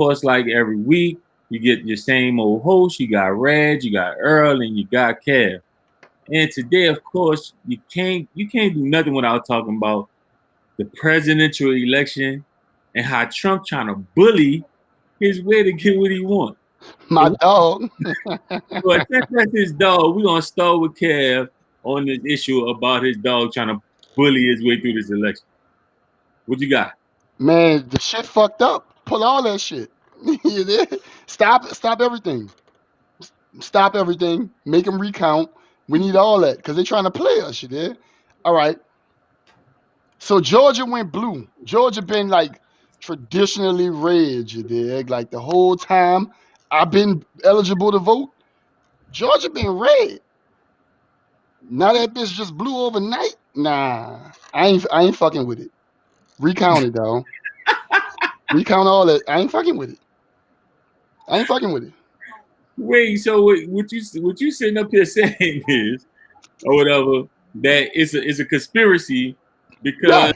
course, like every week, you get your same old host. You got Reg, you got Earl, and you got Kev. And today, of course, you can't do nothing without talking about the presidential election and how Trump trying to bully his way to get what he wants. My dog. So since that's his dog, we're gonna start with Kev on this issue about his dog trying to bully his way through this election. What you got? Man, the shit fucked up. Pull all that shit. You did? Stop everything. Stop everything. Make them recount. We need all that because they're trying to play us. You did? All right. So Georgia went blue. Georgia been like traditionally red. You dig? Like the whole time I've been eligible to vote. Georgia been red. Now that bitch just blew overnight. Nah, I ain't fucking with it. Recount it, though. Recount all that. I ain't fucking with it. I ain't fucking with it. Wait, so what you sitting up here saying is, or whatever, that it's a conspiracy because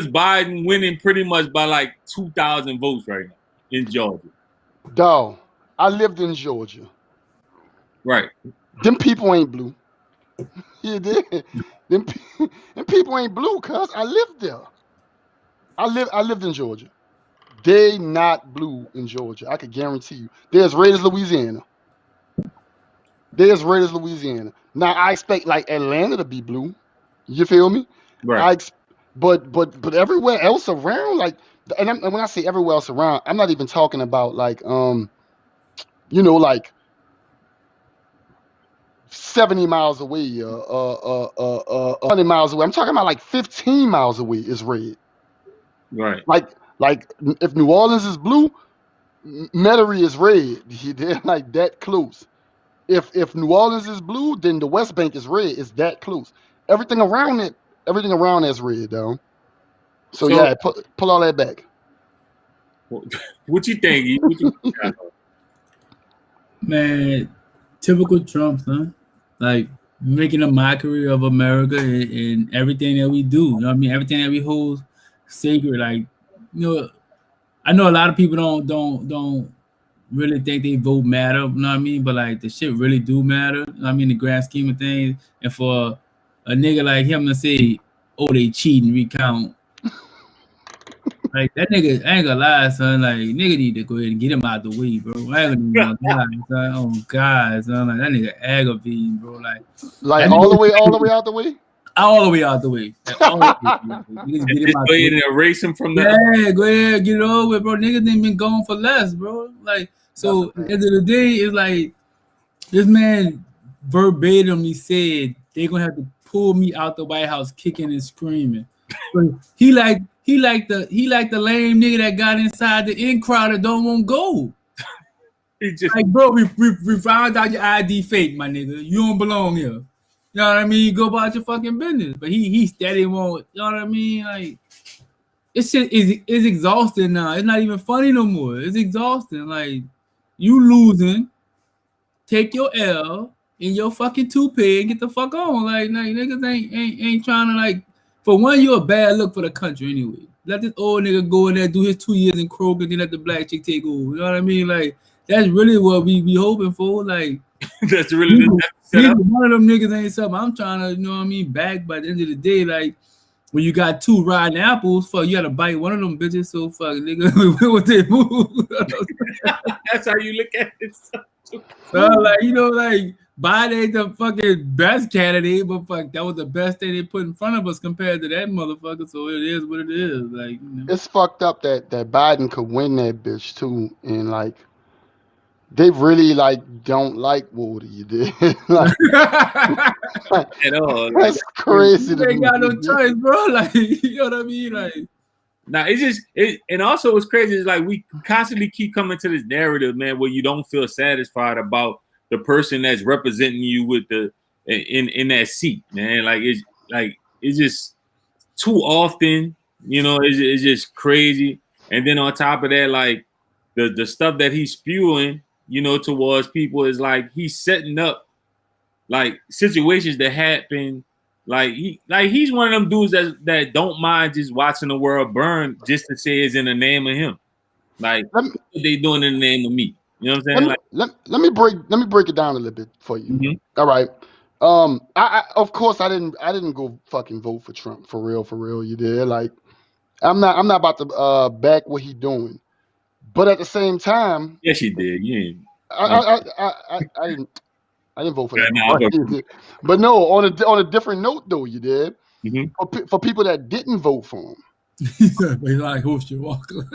Biden winning pretty much by like 2,000 votes right now in Georgia. Dog, I lived in Georgia. Right. Them people ain't blue. You did. Them people ain't blue, cuz I lived there. I lived in Georgia. They not blue in Georgia. I could guarantee you. They're as red as Louisiana. They're as red as Louisiana. Now I expect like Atlanta to be blue. You feel me? Right. But everywhere else around, like, and when I say everywhere else around, I'm not even talking about like like 70 miles away, 100 miles away. I'm talking about like 15 miles away is red. Right. Like if New Orleans is blue, Metairie is red. They're like that close. If New Orleans is blue, then the West Bank is red. It's that close. Everything around is red, though. So yeah, pull all that back. What you think? What you think? Man, typical Trump, huh? Like making a mockery of America and everything that we do. You know what I mean? Everything that we hold sacred. Like, I know a lot of people don't really think they vote matter. You know what I mean? But like the shit really do matter. You know what I mean? The grand scheme of things. And for a nigga like him to say, "Oh, they cheating, recount." Like that nigga, I ain't gonna lie, son. Like nigga need to go ahead and get him out the way, bro. I ain't gonna lie, son. Oh God, son. Like that nigga aggravating, bro. Like all the way out the way. All the way out the way. Like, all the way. Just go ahead and erase him from the. Yeah, go ahead, get it over with, bro. Niggas ain't been going for less, bro. Like so, at the end of the day, it's like this man verbatimly said they gonna have to pull me out the White House kicking and screaming. He like the lame nigga that got inside the in crowd that don't want to go. He just like, bro, we found out your ID fake, my nigga. You don't belong here. You know what I mean? Go about your fucking business. But he steady won't. You know what I mean? Like, it's shit is exhausting now. It's not even funny no more. It's exhausting. Like, you losing, take your L in your fucking toupee and get the fuck on. Like niggas ain't trying to like. For one, you're a bad look for the country anyway. Let this old nigga go in there, do his 2 years in Kroger, then let the black chick take over. You know what I mean? Like, that's really what we be hoping for. Like, that's really one of them niggas ain't something I'm trying to, you know what I mean, back by the end of the day. Like, when you got two rotten apples, fuck, you gotta bite one of them bitches. So fuck, nigga, what they move. That's how you look at it. So, like, you know, like, Biden ain't the fucking best candidate, but fuck, that was the best thing they put in front of us compared to that motherfucker. So it is what it is. Like, it's fucked up that Biden could win that bitch too, and like they really like don't like Woody. You did like, at all. That's crazy. They ain't got no choice, bro. Like, you know what I mean? Like, now it's just and also what's crazy is like we constantly keep coming to this narrative, man, where you don't feel satisfied about the person that's representing you with the in that seat, man. Like it's just too often, you know, it's just crazy. And then on top of that, like the stuff that he's spewing, you know, towards people is like he's setting up like situations that happen. Like he's one of them dudes that don't mind just watching the world burn just to say it's in the name of him. Like what they doing in the name of me? You know what I'm saying? Let me break it down a little bit for you. Mm-hmm. All right. I of course I didn't go fucking vote for Trump for real. You did. Like I'm not about to back what he doing, but at the same time, yes, you did. You ain't. I didn't vote for that. But no, on a different note though, you did. Mm-hmm. For people that didn't vote for him. He's like Herschel Walker.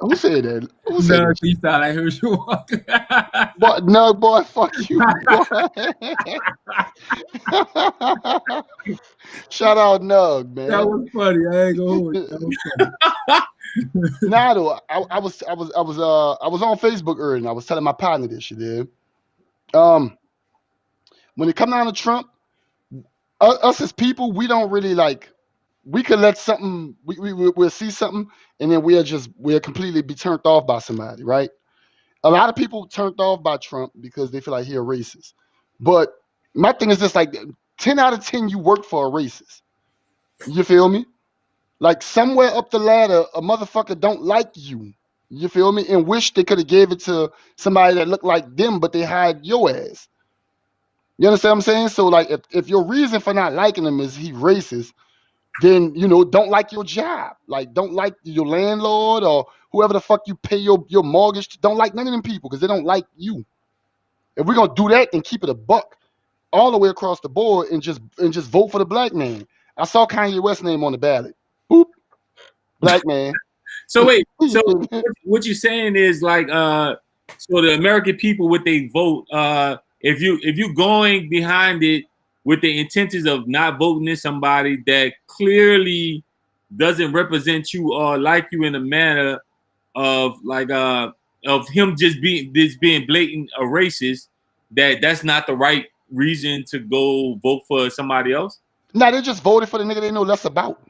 Who said that? Who said that? He sound like Herschel Walker. But no, boy, fuck you, boy. Shout out Nug, man. That was funny. I ain't gonna hold it. That was funny. Nah, though, I was on Facebook earlier and I was telling my partner this shit, dude. When it come down to Trump, us as people, we don't really like. We could let something. We'll see something, and then we'll completely be turned off by somebody, right? A lot of people turned off by Trump because they feel like he's a racist. But my thing is just like 10 out of 10, you work for a racist. You feel me? Like somewhere up the ladder, a motherfucker don't like you. You feel me? And wish they could have gave it to somebody that looked like them, but they hired your ass. You understand what I'm saying? So like if your reason for not liking him is he racist, then don't like your job. Like don't like your landlord or whoever the fuck you pay your mortgage to. Don't like none of them people because they don't like you. If we're gonna do that and keep it a buck all the way across the board and just vote for the black man. I saw Kanye West's name on the ballot. Boop. Black man. So wait, so what you're saying is like so the American people with they vote, if you going behind it with the intentions of not voting in somebody that clearly doesn't represent you or like you in a manner of like of him just being blatant a racist, that's not the right reason to go vote for somebody else? Nah, they just voted for the nigga they know less about.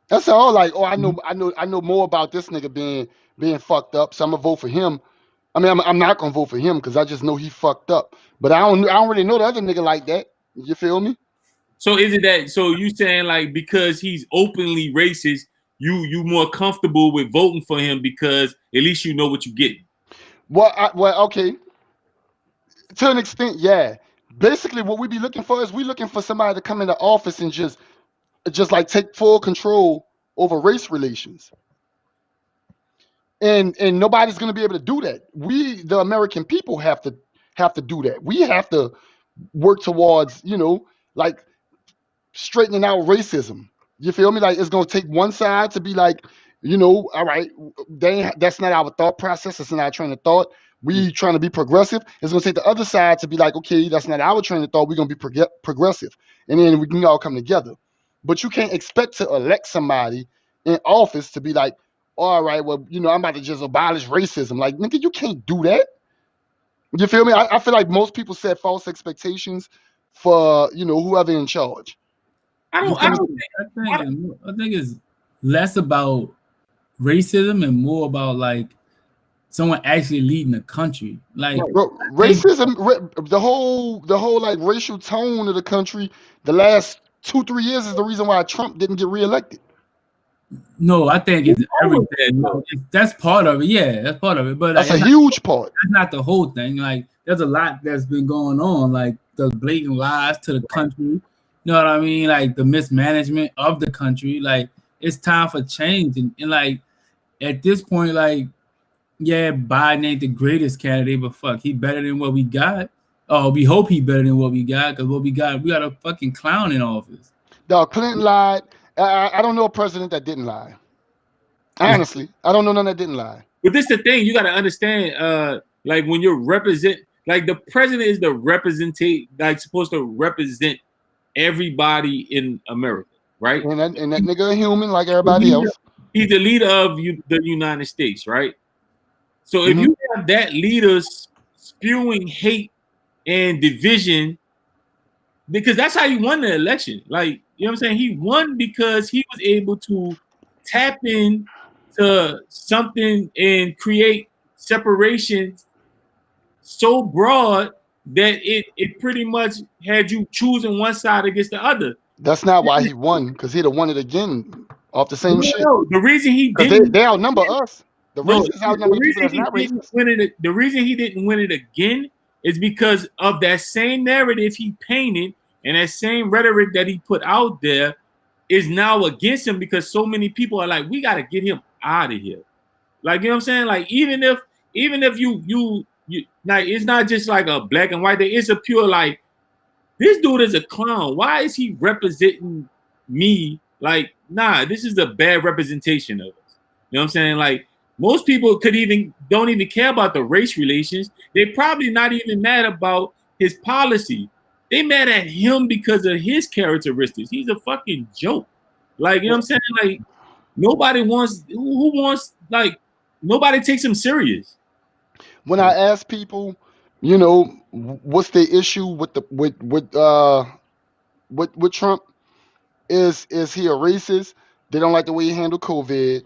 That's all. Like, I know more about this nigga being fucked up, so I'm gonna vote for him. I mean, I'm not gonna vote for him because I just know he fucked up. But I don't really know the other nigga like that. You feel me? So is it that? So you saying like because he's openly racist, you more comfortable with voting for him because at least you know what you get? Well, okay. To an extent, yeah. Basically, what we be looking for is we looking for somebody to come into office and just like take full control over race relations. And nobody's gonna be able to do that. We, the American people, have to do that. We have to work towards, like straightening out racism. You feel me? Like it's gonna take one side to be like, all right, that's not our thought process. It's not our train of thought. We trying to be progressive. It's gonna take the other side to be like, okay, that's not our train of thought. We're gonna be progressive, and then we can all come together. But you can't expect to elect somebody in office to be like, all right, well, I'm about to just abolish racism. Like, nigga, you can't do that. You feel me? I feel like most people set false expectations for, whoever in charge. I think it's less about racism and more about like someone actually leading the country. Like racism, the whole like racial tone of the country, the last 2-3 years is the reason why Trump didn't get reelected. No, I think it's everything. That's part of it. Yeah, that's part of it. But that's a huge part. That's not the whole thing. Like, there's a lot that's been going on. Like the blatant lies to the country. You know what I mean? Like the mismanagement of the country. Like it's time for change. And like at this point, like, yeah, Biden ain't the greatest candidate, but fuck, he better than what we got. Oh, we hope he better than what we got, because what we got a fucking clown in office. Dog, Clinton lied. I don't know a president that didn't lie. Honestly, I don't know none that didn't lie. But this is the thing, you got to understand, like when you're like the president is supposed to represent everybody in America, right? And that nigga a human like everybody else. He's the leader of the United States, right? So if you have that leader spewing hate and division, because that's how he won the election. Like, you know what I'm saying? He won because he was able to tap into something and create separation so broad that it pretty much had you choosing one side against the other. That's not why he won, because he'd have won it again off the same shit. No, the reason he 'Cause didn't they outnumber us. The no, racists outnumber the people that's not didn't racist. win it. The reason he didn't win it again is because of that same narrative he painted and that same rhetoric that he put out there is now against him because so many people are like, we got to get him out of here. Like, you know what I'm saying? Like, even if you like, it's not just like a black and white thing. It's a pure like, this dude is a clown. Why is he representing me? Like, nah, this is a bad representation of us. You know what I'm saying? Like, most people don't even care about the race relations. They probably not even mad about his policy. They mad at him because of his characteristics. He's a fucking joke. Like, you know what I'm saying? Like, nobody takes him serious. When I ask people, what's the issue with Trump? Is he a racist? They don't like the way he handled COVID.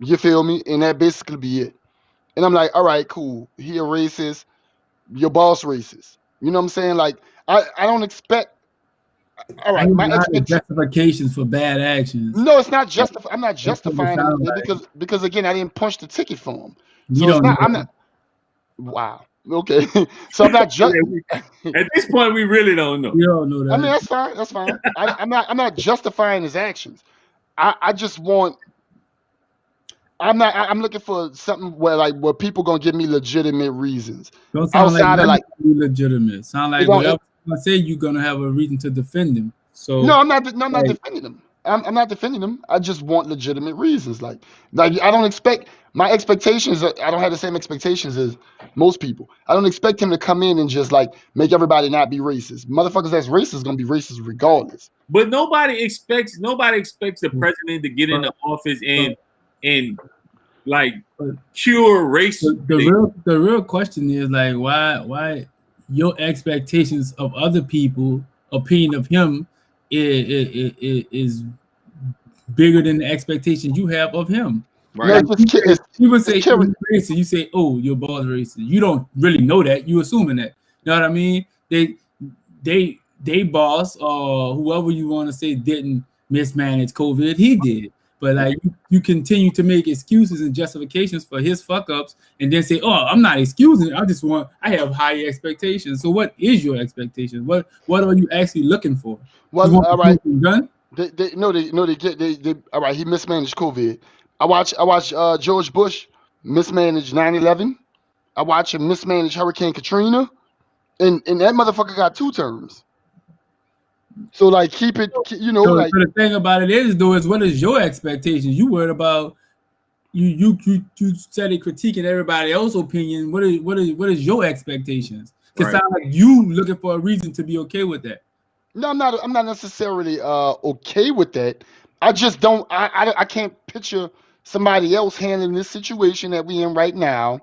You feel me? And that basically be it. And I'm like, all right, cool. He a racist. Your boss racist. You know what I'm saying? Like, I don't expect. All right, my justifications for bad actions. No, it's not I'm not justifying it because again, I didn't punch the ticket for him. So I'm not. Wow. Okay. So I'm not just. At this point, we really don't know. We don't know that. I mean, that's fine. That's fine. I'm not justifying his actions. I just want. I'm looking for something where people gonna give me legitimate reasons. Don't sound like legitimate. Sound like whatever I say, you're gonna have a reason to defend him. So no, I'm not defending him. I'm not defending him. I just want legitimate reasons. Like I don't expect my expectations. I don't have the same expectations as most people. I don't expect him to come in and just like make everybody not be racist. Motherfuckers that's racist gonna be racist regardless. But nobody expects the president to get into office and like cure racism. The real question is like why your expectations of other people opinion of him is bigger than the expectations you have of him. Right. You would say racist. You say, oh, your boss racist. You don't really know that. You assuming that. You know what I mean? They boss or whoever you want to say didn't mismanage COVID. He did. But like you continue to make excuses and justifications for his fuck ups, and then say, "Oh, I'm not excusing. I have high expectations." So, what is your expectation? What are you actually looking for? Well, all right. Done? They all right. He mismanaged COVID. I watch George Bush mismanage 9/11. I watch him mismanage Hurricane Katrina, and that motherfucker got 2 terms. So like keep it, So the thing about it is what is your expectations? You worried about you started critiquing everybody else's opinion. What is your expectations? Because sound like you looking for a reason to be okay with that. No, I'm not necessarily okay with that. I just don't. I can't picture somebody else handling this situation that we in right now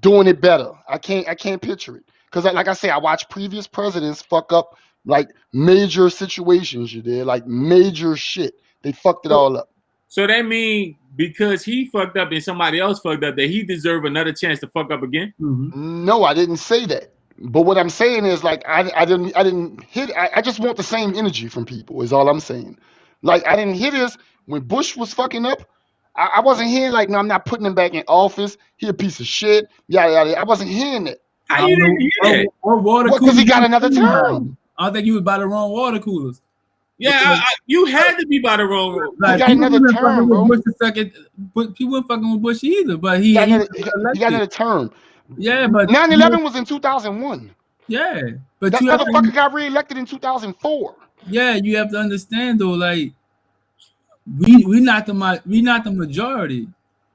doing it better. I can't picture it because like I say, I watch previous presidents fuck up. Like major situations, you did like major shit. They fucked it all up. So that means because he fucked up and somebody else fucked up, that he deserve another chance to fuck up again? Mm-hmm. No, I didn't say that. But what I'm saying is like I didn't hit. I just want the same energy from people. Is all I'm saying. Like I didn't hear this when Bush was fucking up. I wasn't hearing like, no, I'm not putting him back in office. He a piece of shit. Yada yada. I wasn't hearing that. How you didn't hear that? Because he got another term. I think you was by the wrong water coolers. Yeah, you had to be by the wrong. Like, he got another term, bro. He wasn't fucking with Bush either, but he got another term. Yeah, but 9/11 was in 2001. Yeah, but that motherfucker got reelected in 2004. Yeah, you have to understand though, like we not the majority.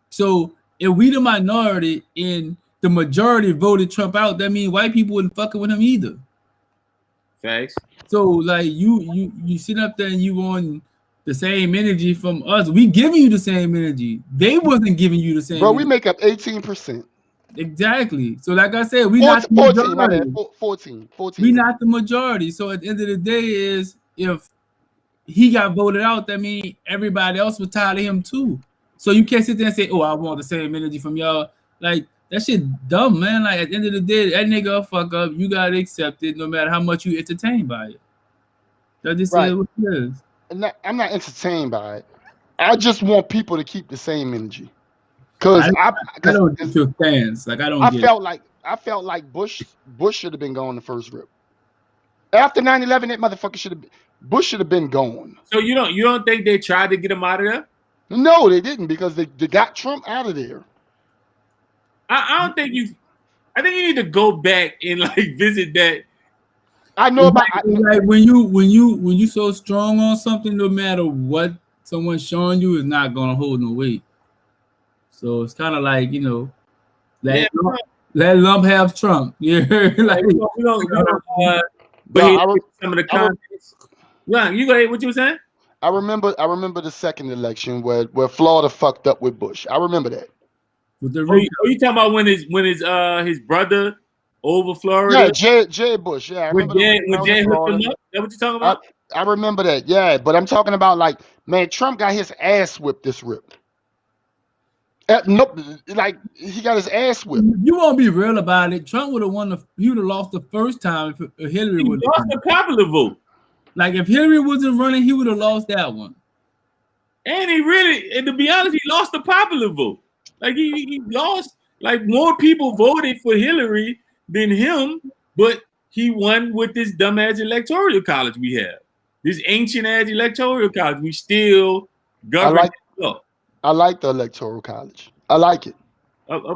So if we the minority and the majority voted Trump out, that means white people wouldn't fucking with him either. Facts. So like you sit up there and you want the same energy from us. We giving you the same energy. They wasn't giving you the same. Bro, we make up 18%. Exactly. So like I said, we not the 14, majority. 14. We not the majority. So at the end of the day is if he got voted out, that means everybody else was tired of him too. So you can't sit there and say, oh, I want the same energy from y'all. Like that shit dumb, man. Like at the end of the day, that nigga fuck up. You gotta accept it no matter how much you entertained by it. That just is what it is. I'm not entertained by it. I just want people to keep the same energy. Cause I don't get your stance. Like I don't I get. felt like Bush should have been gone the first rip. After 9/11, that motherfucker Bush should have been gone. So you don't think they tried to get him out of there? No, they didn't because they got Trump out of there. I don't think you. I think you need to go back and like visit that. I know about like when you so strong on something, no matter what someone's showing you, is not gonna hold no weight. So it's kind of like let lump have Trump. Yeah, like we don't some of the comments. Yeah, you go ahead. What you were saying? I remember the second election where Florida fucked up with Bush. I remember that. You talking about when his brother over Florida? Yeah, Jay Bush. Yeah, I remember when Jay hooked him up. That what you talking about? I remember that. Yeah, but I'm talking about like, man, Trump got his ass whipped this rip. Nope, like he got his ass whipped. You won't be real about it. Trump would have won. He would have lost the first time if Hillary would have lost the popular vote. Like if Hillary wasn't running, he would have lost that one. And to be honest, he lost the popular vote. Like he lost. Like more people voted for Hillary than him, but he won with this dumbass electoral college we have. This ancient ass electoral college. We still govern. I like the electoral college. I like it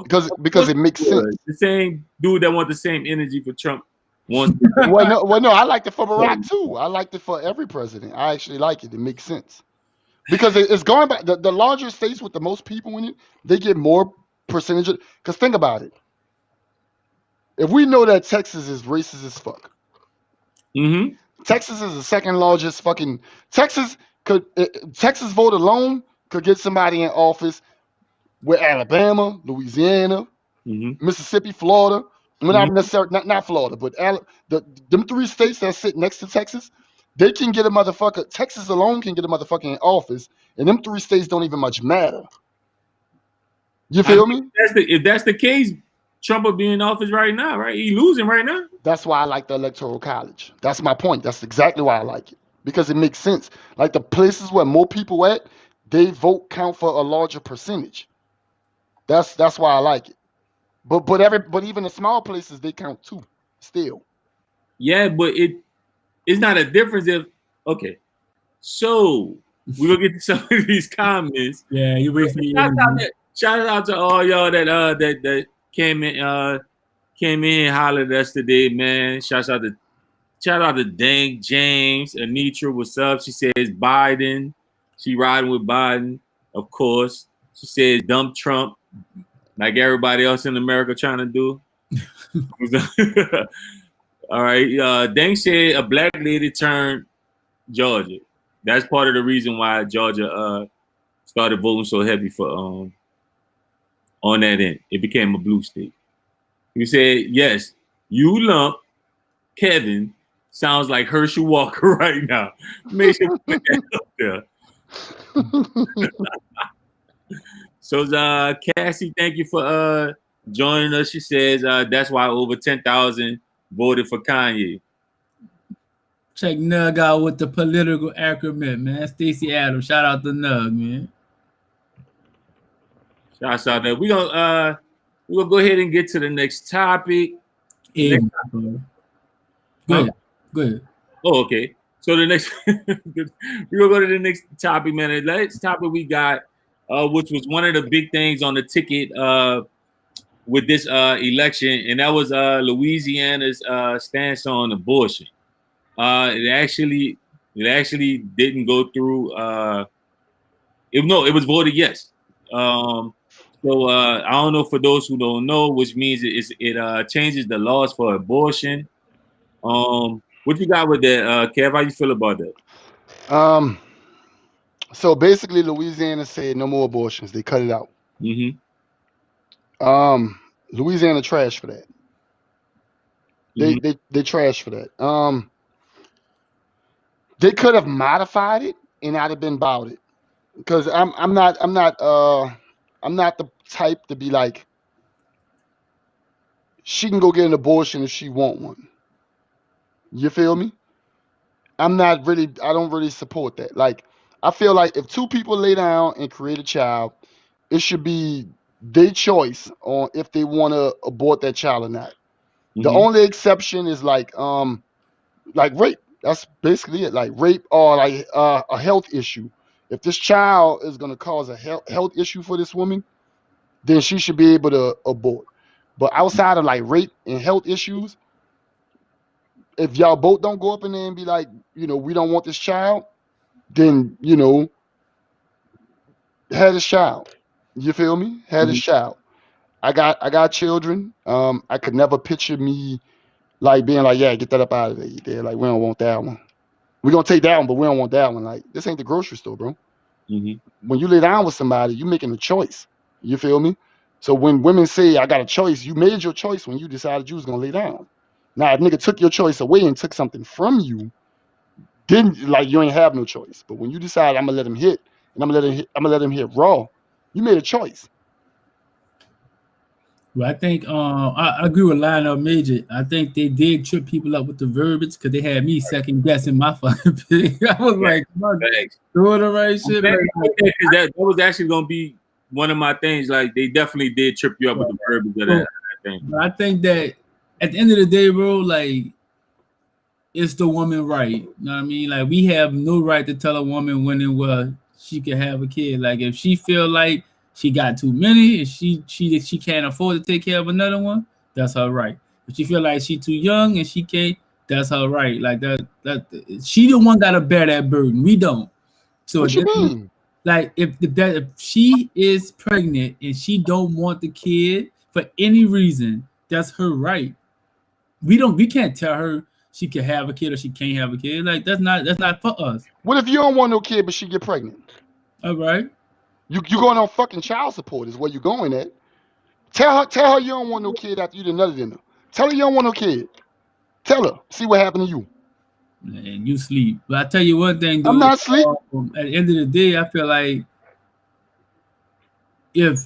because it makes sense. The same dude that want the same energy for Trump wants. well, no, I liked it for Barack too. I liked it for every president. I actually like it. It makes sense because it's going back. The larger states with the most people in it, they get more percentage. Because think about it. If we know that Texas is racist as fuck, Texas is the second largest fucking. Texas vote alone could get somebody in office with Alabama, Louisiana, Mississippi, Florida. Well, not necessarily not Florida, but them three states that sit next to Texas, they can get a motherfucker. Texas alone can get a motherfucker in office, and them three states don't even much matter. You feel me? If that's the case, Trump will be in office right now, right? He losing right now. That's why I like the electoral college. That's my point. That's exactly why I like it because it makes sense. Like the places where more people at, they vote count for a larger percentage. That's why I like it. But even the small places they count too. Still. Yeah, but it's not a difference if okay. So we're gonna get to some of these comments. Yeah, you waste me. Shout out to all y'all that came in and hollered at us today, man. Shout out to Dang James, Anitra, what's up? She says Biden. She riding with Biden, of course. She says dump Trump, like everybody else in America trying to do. All right. Dang said a black lady turned Georgia. That's part of the reason why Georgia started voting so heavy for on that end. It became a blue state. He said, yes, you lump Kevin sounds like Herschel Walker right now. Make sure you put that up there. So Cassie, thank you for joining us. She says that's why over 10,000 voted for Kanye. Check Nug out with the political acumen, man. Stacey Adams, shout out to Nug, man. Shout out there. We're gonna go ahead and get to the next topic. Go ahead. Oh, okay. So the next we're gonna go to the next topic, man. The next topic we got, which was one of the big things on the ticket with this election, and that was Louisiana's stance on abortion. It actually didn't go through. It was voted yes. So I don't know, for those who don't know, which means it changes the laws for abortion. What you got with that, Kev? How you feel about that? So basically, Louisiana said no more abortions. They cut it out. Louisiana trash for that. They trash for that. They could have modified it, and I'd have been about it. Because I'm not the type to be like, she can go get an abortion if she want one. You feel me? I don't really support that. Like, I feel like if two people lay down and create a child, it should be their choice on if they want to abort that child or not. The Mm-hmm. only exception is like rape. That's basically it. Like rape or like a health issue. If this child is gonna cause a health issue for this woman, then she should be able to abort. But outside of like rape and health issues, if y'all both don't go up in there and be like, we don't want this child, then have this child. You feel me? Have this Mm-hmm. child. I got children. I could never picture me like being like, yeah, get that up out of there. They're like, we don't want that one. We're gonna take that one, but we don't want that one. Like, this ain't the grocery store, bro. Mm-hmm. When you lay down with somebody, you making a choice. You feel me? So when women say I got a choice, you made your choice when you decided you was gonna lay down. Now if nigga took your choice away and took something from you, then like you ain't have no choice. But when you decide I'm gonna let him hit and I'm gonna let him hit raw, you made a choice. Well, I think I agree with Lionel Major. I think they did trip people up with the verbiage because they had me second guessing my fucking pick. I was like, Thanks. doing the right shit. Because that was actually gonna be one of my things. Like they definitely did trip you up with the verbiage of that thing. But I think that at the end of the day, bro, like it's the woman right. You know what I mean? Like we have no right to tell a woman when and where she can have a kid. Like if she feel like she got too many and she can't afford to take care of another one, that's her right. If she feel like she too young and she can't, that's her right. Like that she the one gotta bear that burden. We don't. So What you mean? like if she is pregnant and she don't want the kid for any reason, that's her right. We can't tell her she can have a kid or she can't have a kid. Like that's not for us. What if you don't want no kid but she get pregnant? All right. You going on fucking child support is where you going at. Tell her you don't want no kid after you done nutted in her. Tell her you don't want no kid. Tell her. See what happened to you. And you sleep. But I tell you one thing, dude. I'm not asleep. At the end of the day, I feel like if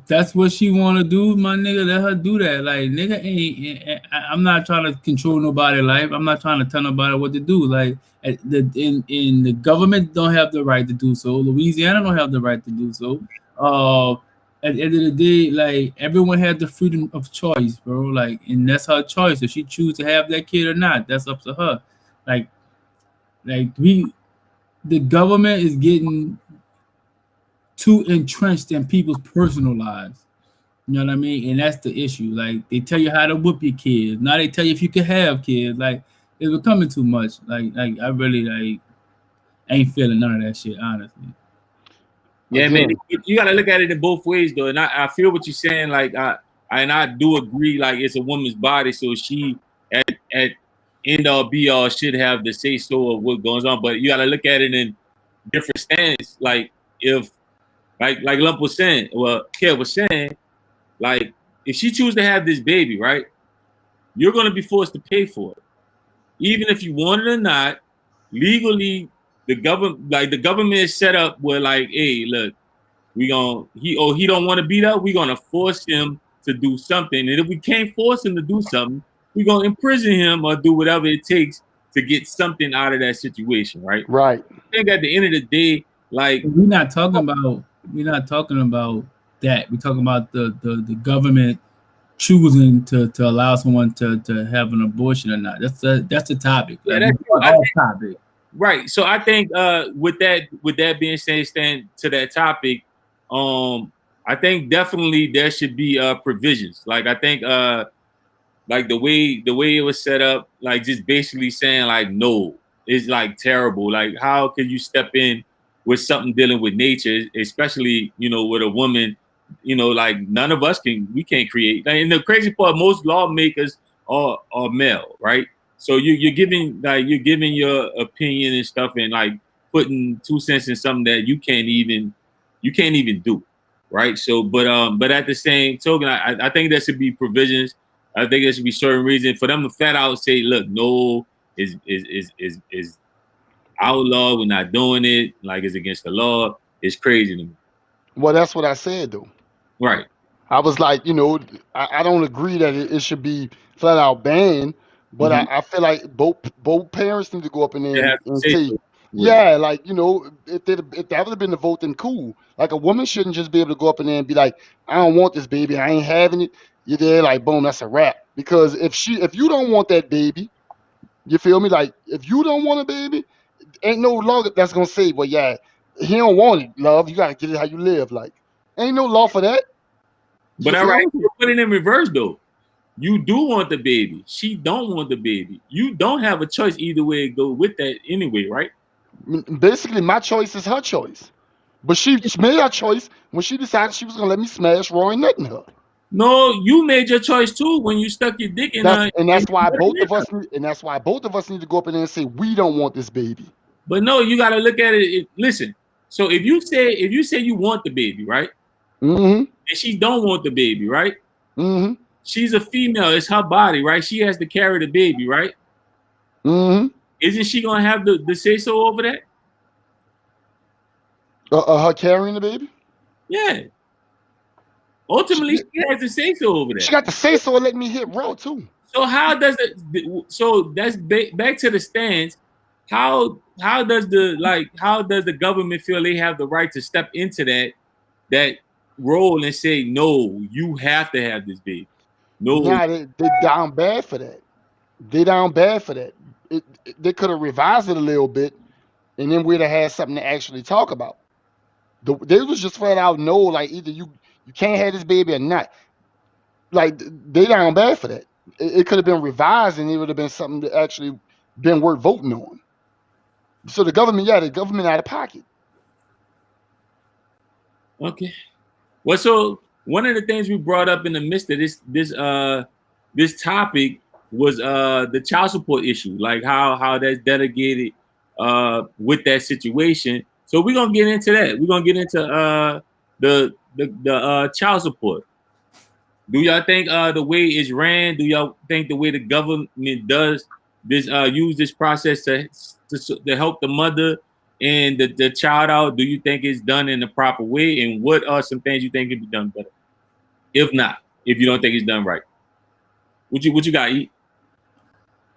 that's what she want to do, my nigga, let her do that. Like nigga I'm not trying to control nobody's life. I'm not trying to tell nobody what to do. Like the government don't have the right to do so. Louisiana don't have the right to do so. At the end of the day, like everyone has the freedom of choice, bro. Like, and that's her choice. If she choose to have that kid or not, that's up to her. Like the government is getting too entrenched in people's personal lives. You know what I mean? And that's the issue. Like they tell you how to whoop your kids. Now they tell you if you can have kids. Like it's becoming too much. Like I really like ain't feeling none of that shit, honestly. Yeah, Again. man, you gotta look at it in both ways though. And I feel what you're saying. Like I do agree, like it's a woman's body, so she at end all be all should have the say so of what goes on. But you gotta look at it in different stance. Like if like Lump was saying, well, Kev was saying, like if she chooses to have this baby, right, you're gonna be forced to pay for it, even if you want it or not. Legally, the government is set up where like, hey, look, he don't want to beat up, we're gonna force him to do something, and if we can't force him to do something, we're gonna imprison him or do whatever it takes to get something out of that situation, right? Right. I think at the end of the day, like we're not talking about that. We're talking about the government choosing to allow someone to have an abortion or not. That's the topic. Like, yeah, topic. Right. So I think with that being said, stand to that topic, I think definitely there should be provisions. Like I think like the way it was set up, like just basically saying like no is like terrible. Like how can you step in with something dealing with nature, especially with a woman, like none of us we can't create. And the crazy part, most lawmakers are male, right? So you're giving your opinion and stuff, and like putting 2 cents in something that you can't even do, right? So, but at the same token, I think there should be provisions. I think there should be certain reasons for them to flat out say, look, no is outlaw. We're not doing it. Like it's against the law. It's crazy to me. Well, that's what I said though. Right. I was like, I don't agree that it should be flat out banned, But I feel like both parents need to go up in They there have to and say say, so. yeah, like, if that would have been the vote, then cool. Like, a woman shouldn't just be able to go up in there and be like, I don't want this baby, I ain't having it. You're there, like, boom, that's a wrap. Because if you don't want that baby, you feel me? Like, if you don't want a baby, ain't no law that's gonna say, well, yeah, he don't want it, love. You gotta get it how you live. Like, ain't no law for that. But You all feel right, me? you put it in reverse though. You do want the baby. She don't want the baby. You don't have a choice either way to go with that anyway, right? Basically, my choice is her choice. But she made her choice when she decided she was gonna let me smash Roy and nutting her. No, you made your choice too when you stuck your dick in her. That's why both of us need to go up in there and say we don't want this baby. But no, you got to look at it. Listen. So if you say you want the baby, right? Mm-hmm. And she don't want the baby, right? Mm-hmm. She's a female. It's her body, right? She has to carry the baby, right? Mm-hmm. Isn't she gonna have the say so over that? Her carrying the baby? Yeah. Ultimately, She, she has to say so over she that. got to say so and let me hit Raw too. So how does it? So that's back to the stands. How does the government feel they have the right to step into that role and say no, you have to have this baby? No, Nah, they down bad for that. They down bad for that. They could have revised it a little bit, and then we'd have had something to actually talk about. They was just flat out no, like either you can't have this baby or not. Like, they down bad for that. It could have been revised, and it would have been something that actually been worth voting on. So the government out of pocket. okay. Well, so one of the things we brought up in the midst of this topic was the child support issue, like how that's delegated with that situation. So we're gonna get into that. We're gonna get into the child support. Do y'all think the way it's ran? Do y'all think the way the government does this use this process to help the mother and the child out? Do you think it's done in the proper way? And what are some things you think could be done better? If not, if you don't think it's done right, what you got, eat?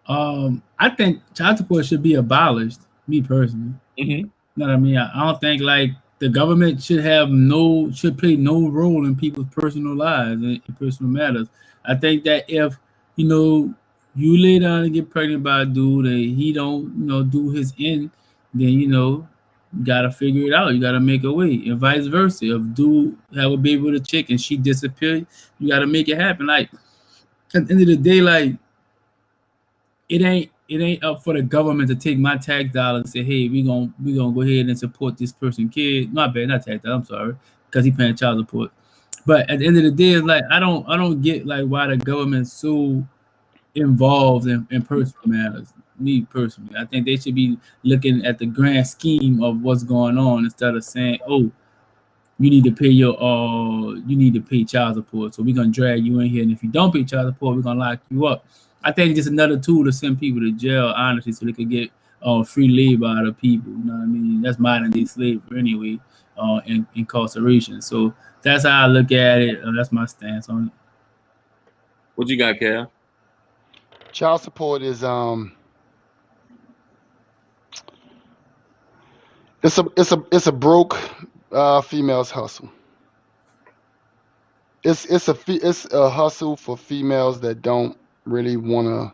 I think child support should be abolished. Me personally, Mm-hmm. you know what I mean. I don't think like the government should play no role in people's personal lives and personal matters. I think that if you lay down and get pregnant by a dude and he don't do his end, then you gotta figure it out. You gotta make a way, and vice versa. If dude have a baby with a chick and she disappear, you gotta make it happen. Like at the end of the day, like it ain't up for the government to take my tax dollars and say, hey, we gonna go ahead and support this person kid. My bad, not tax dollars, I'm sorry, because he paying child support. But at the end of the day, it's like I don't get like why the government's so involved in personal matters. Me personally, I think they should be looking at the grand scheme of what's going on instead of saying, oh, you need to pay child support, so we're gonna drag you in here, and if you don't pay child support, we're gonna lock you up. I think it's just another tool to send people to jail, honestly, so they could get free labor out of people. You know what I mean? That's modern day slavery anyway, incarceration. So that's how I look at it. That's my stance on it. What you got, Cal? Child support is it's a broke female's hustle. It's a hustle for females that don't really want to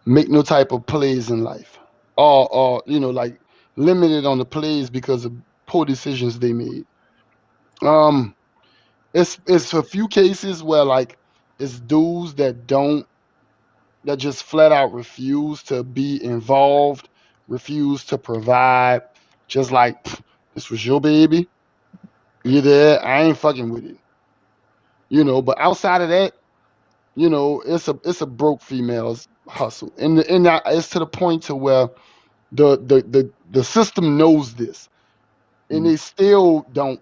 make no type of plays in life, or like limited on the plays because of poor decisions they made. Um, it's a few cases where like it's dudes that just flat out refuse to be involved, refuse to provide, just like this was your baby, you there, I ain't fucking with it, But outside of that, it's a broke female's hustle, and it's to the point to where the system knows this, and they still don't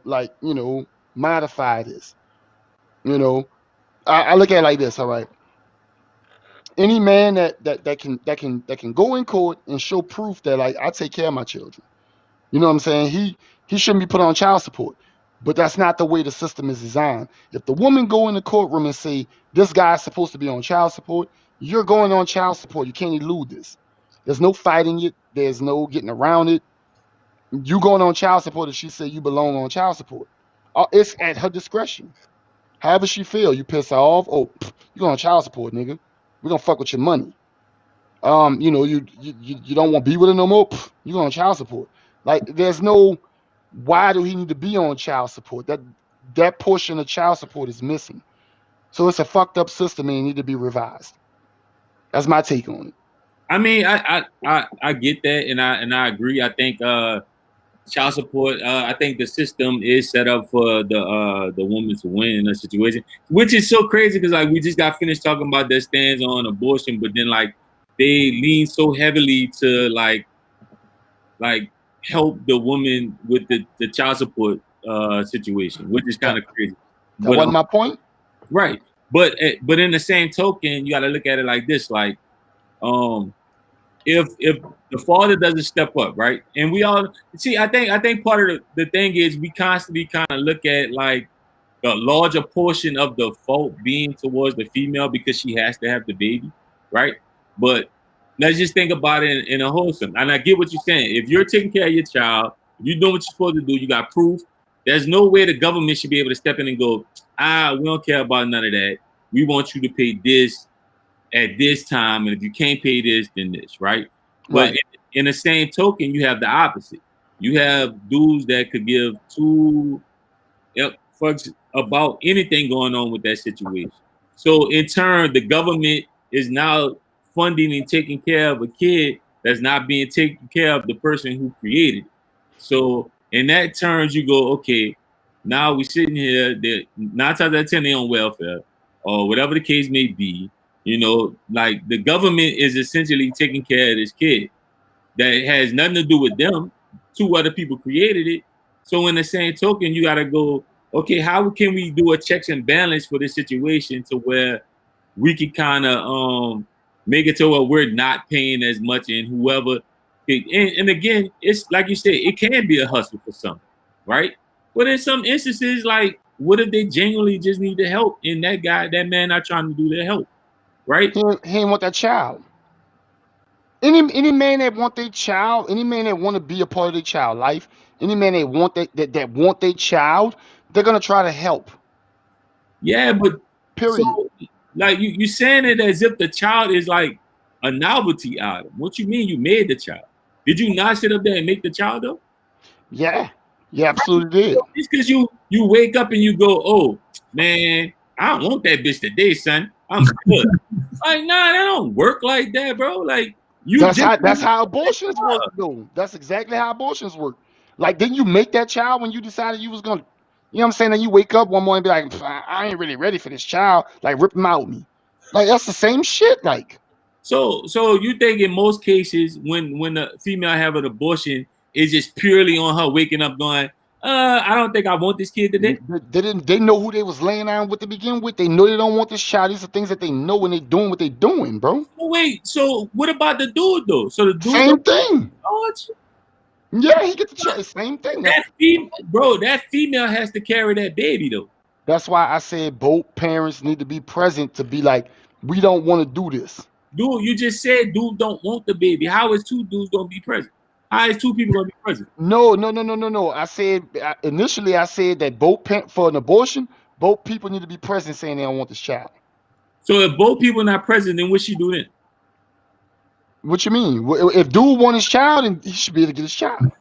modify this. I look at it like this. All right, any man that can go in court and show proof that like I take care of my children, you know what I'm saying? He shouldn't be put on child support. But that's not the way the system is designed. If the woman go in the courtroom and say this guy's supposed to be on child support, you're going on child support. You can't elude this. There's no fighting it. There's no getting around it. You going on child support if she say you belong on child support. It's at her discretion. However she feel, you piss her off. Oh, you going on child support, nigga. We gonna fuck with your money. You don't want to be with her no more. You going on child support. Like there's no why do he need to be on child support? That portion of child support is missing. So it's a fucked up system and it need to be revised. That's my take on it. I mean, I get that, and I agree. I think child support. I think the system is set up for the woman to win in a situation, which is so crazy because like we just got finished talking about their stance on abortion, but then like they lean so heavily to like help the woman with the child support situation, which is kind of crazy. That wasn't my point. Right. But in the same token, you got to look at it like this, like, if the father doesn't step up, right, and we all see, I think part of the thing is we constantly kind of look at like the larger portion of the fault being towards the female because she has to have the baby, right? But let's just think about it in a wholesome. And I get what you're saying. If you're taking care of your child, if you're doing what you're supposed to do, you got proof. There's no way the government should be able to step in and go, we don't care about none of that. We want you to pay this at this time, and if you can't pay this, then this, right? But in the same token, you have the opposite. You have dudes that could give two fucks about anything going on with that situation. So in turn, the government is now funding and taking care of a kid that's not being taken care of the person who created it. So in that terms, you go, okay, now we're sitting here, 9 times out of 10 they're on welfare or whatever the case may be. You know, like the government is essentially taking care of this kid that has nothing to do with them. 2 other people created it. So in the same token, you got to go, okay, how can we do a checks and balance for this situation to where we can kind of make it to where we're not paying as much and whoever. And again, it's like you said, it can be a hustle for some, right? But in some instances, like, what if they genuinely just need the help and that man not trying to do their help, right? He ain't want that child. Any man that want their child, any man that want to be a part of their child life, any man that want that want their child, they're gonna try to help. Yeah, but period. So, like you saying it as if the child is like a novelty item. What you mean you made the child? Did you not sit up there and make the child though? Yeah, you absolutely did. It's because you wake up and you go, oh man, I don't want that bitch today, son. I'm good. Like, nah, that don't work like that, bro. Like that's how abortions work, though. That's exactly how abortions work. Like, didn't you make that child when you decided you was gonna, you know what I'm saying? Then you wake up one morning and be like, I ain't really ready for this child. Like, rip him out me. Like, that's the same shit. Like, so you think in most cases when the female have an abortion, it's just purely on her waking up going, I don't think I want this kid today. They know who they was laying down with to begin with. They know they don't want this child. These are things that they know when they doing what they doing, bro. Oh, wait, so what about the dude though? So the dude same thing. Oh, yeah, he gets the child. Same thing. That female has to carry that baby though. That's why I said both parents need to be present to be like, we don't want to do this. Dude, you just said dude don't want the baby. How is 2 dudes gonna be present? How is 2 people gonna be present? No. I said initially that for an abortion, both people need to be present saying they don't want this child. So if both people not present, then what she do then? What you mean? If dude want his child, then he should be able to get his child.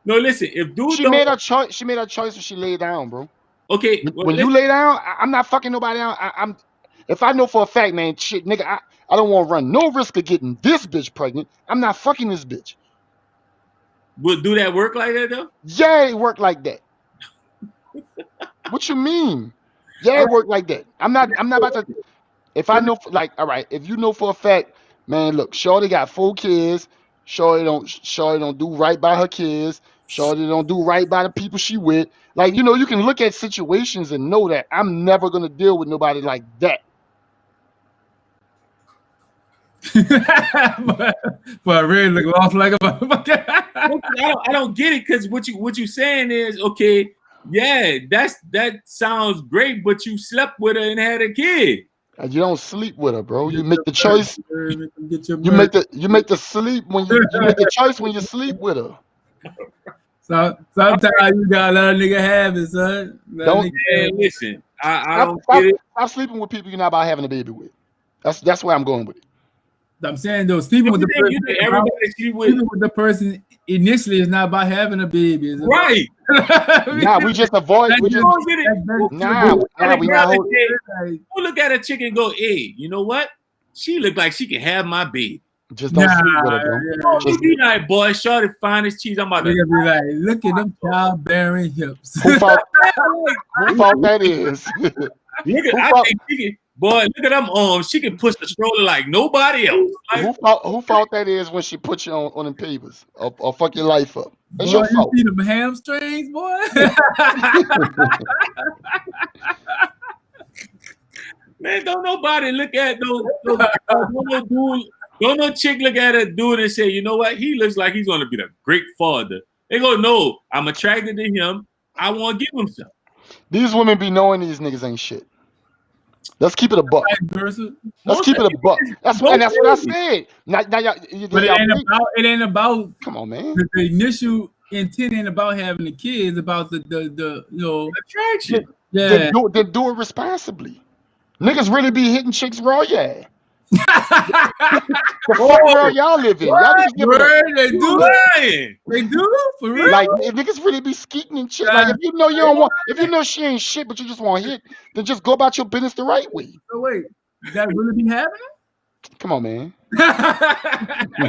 No, listen. If dude she made her choice. She made her choice when she laid down, bro. Okay. When you lay down, I'm not fucking nobody down. If I know for a fact, man, shit, nigga, I don't want to run no risk of getting this bitch pregnant. I'm not fucking this bitch. Would do that work like that though? Yeah, it work like that. What you mean? Yeah, it work like that. I'm not about to. If I know, like, all right, if you know for a fact, man, look, Shorty got 4 kids. Shorty don't do right by her kids. Shorty don't do right by the people she with. Like, you know, you can look at situations and know that I'm never gonna deal with nobody like that. But I really look lost like a I don't get it because what you saying is, okay, Yeah, that sounds great, but you slept with her and had a kid. And you don't sleep with her, bro. You make the choice. You make the sleep when you make the choice when you sleep with her. So sometimes you gotta let a nigga have it, son. Listen. I don't get it. Stop sleeping with people you're not about having a baby with. That's where I'm going with it. I'm saying though, sleeping with the person initially is not about having a baby, is it? Right? Nah, we just avoid. We just who look at a chick and go, "Hey, you know what? She look like she can have my baby." Just don't sleep with her, bro. Just be like, boy, short as fine as cheese. I'm about to be like, look at them childbearing hips. Who fault that is? Boy, look at them arms. She can push the stroller like nobody else. Like, who fault that is when she put you on them papers or fuck your life up? That's your fault. You see them hamstrings, boy? Man, don't nobody look at no chick look at a dude and say, you know what? He looks like he's going to be a great father. They go, no, I'm attracted to him. I want to give him some. These women be knowing these niggas ain't shit. Let's keep it a buck. Let's keep it a buck. That's what I said. But it ain't about. Come on, man. The initial intent ain't about having the kids. About the attraction. Yeah. Then do it responsibly. Niggas really be hitting chicks raw, yeah. The fuck world y'all live in? Y'all they do. They do for real. Like if niggas really be skeeting and shit. Like if you know you don't want, if you know she ain't shit, but you just want to hit, then just go about your business the right way. So wait, that really be happening? Come on, man.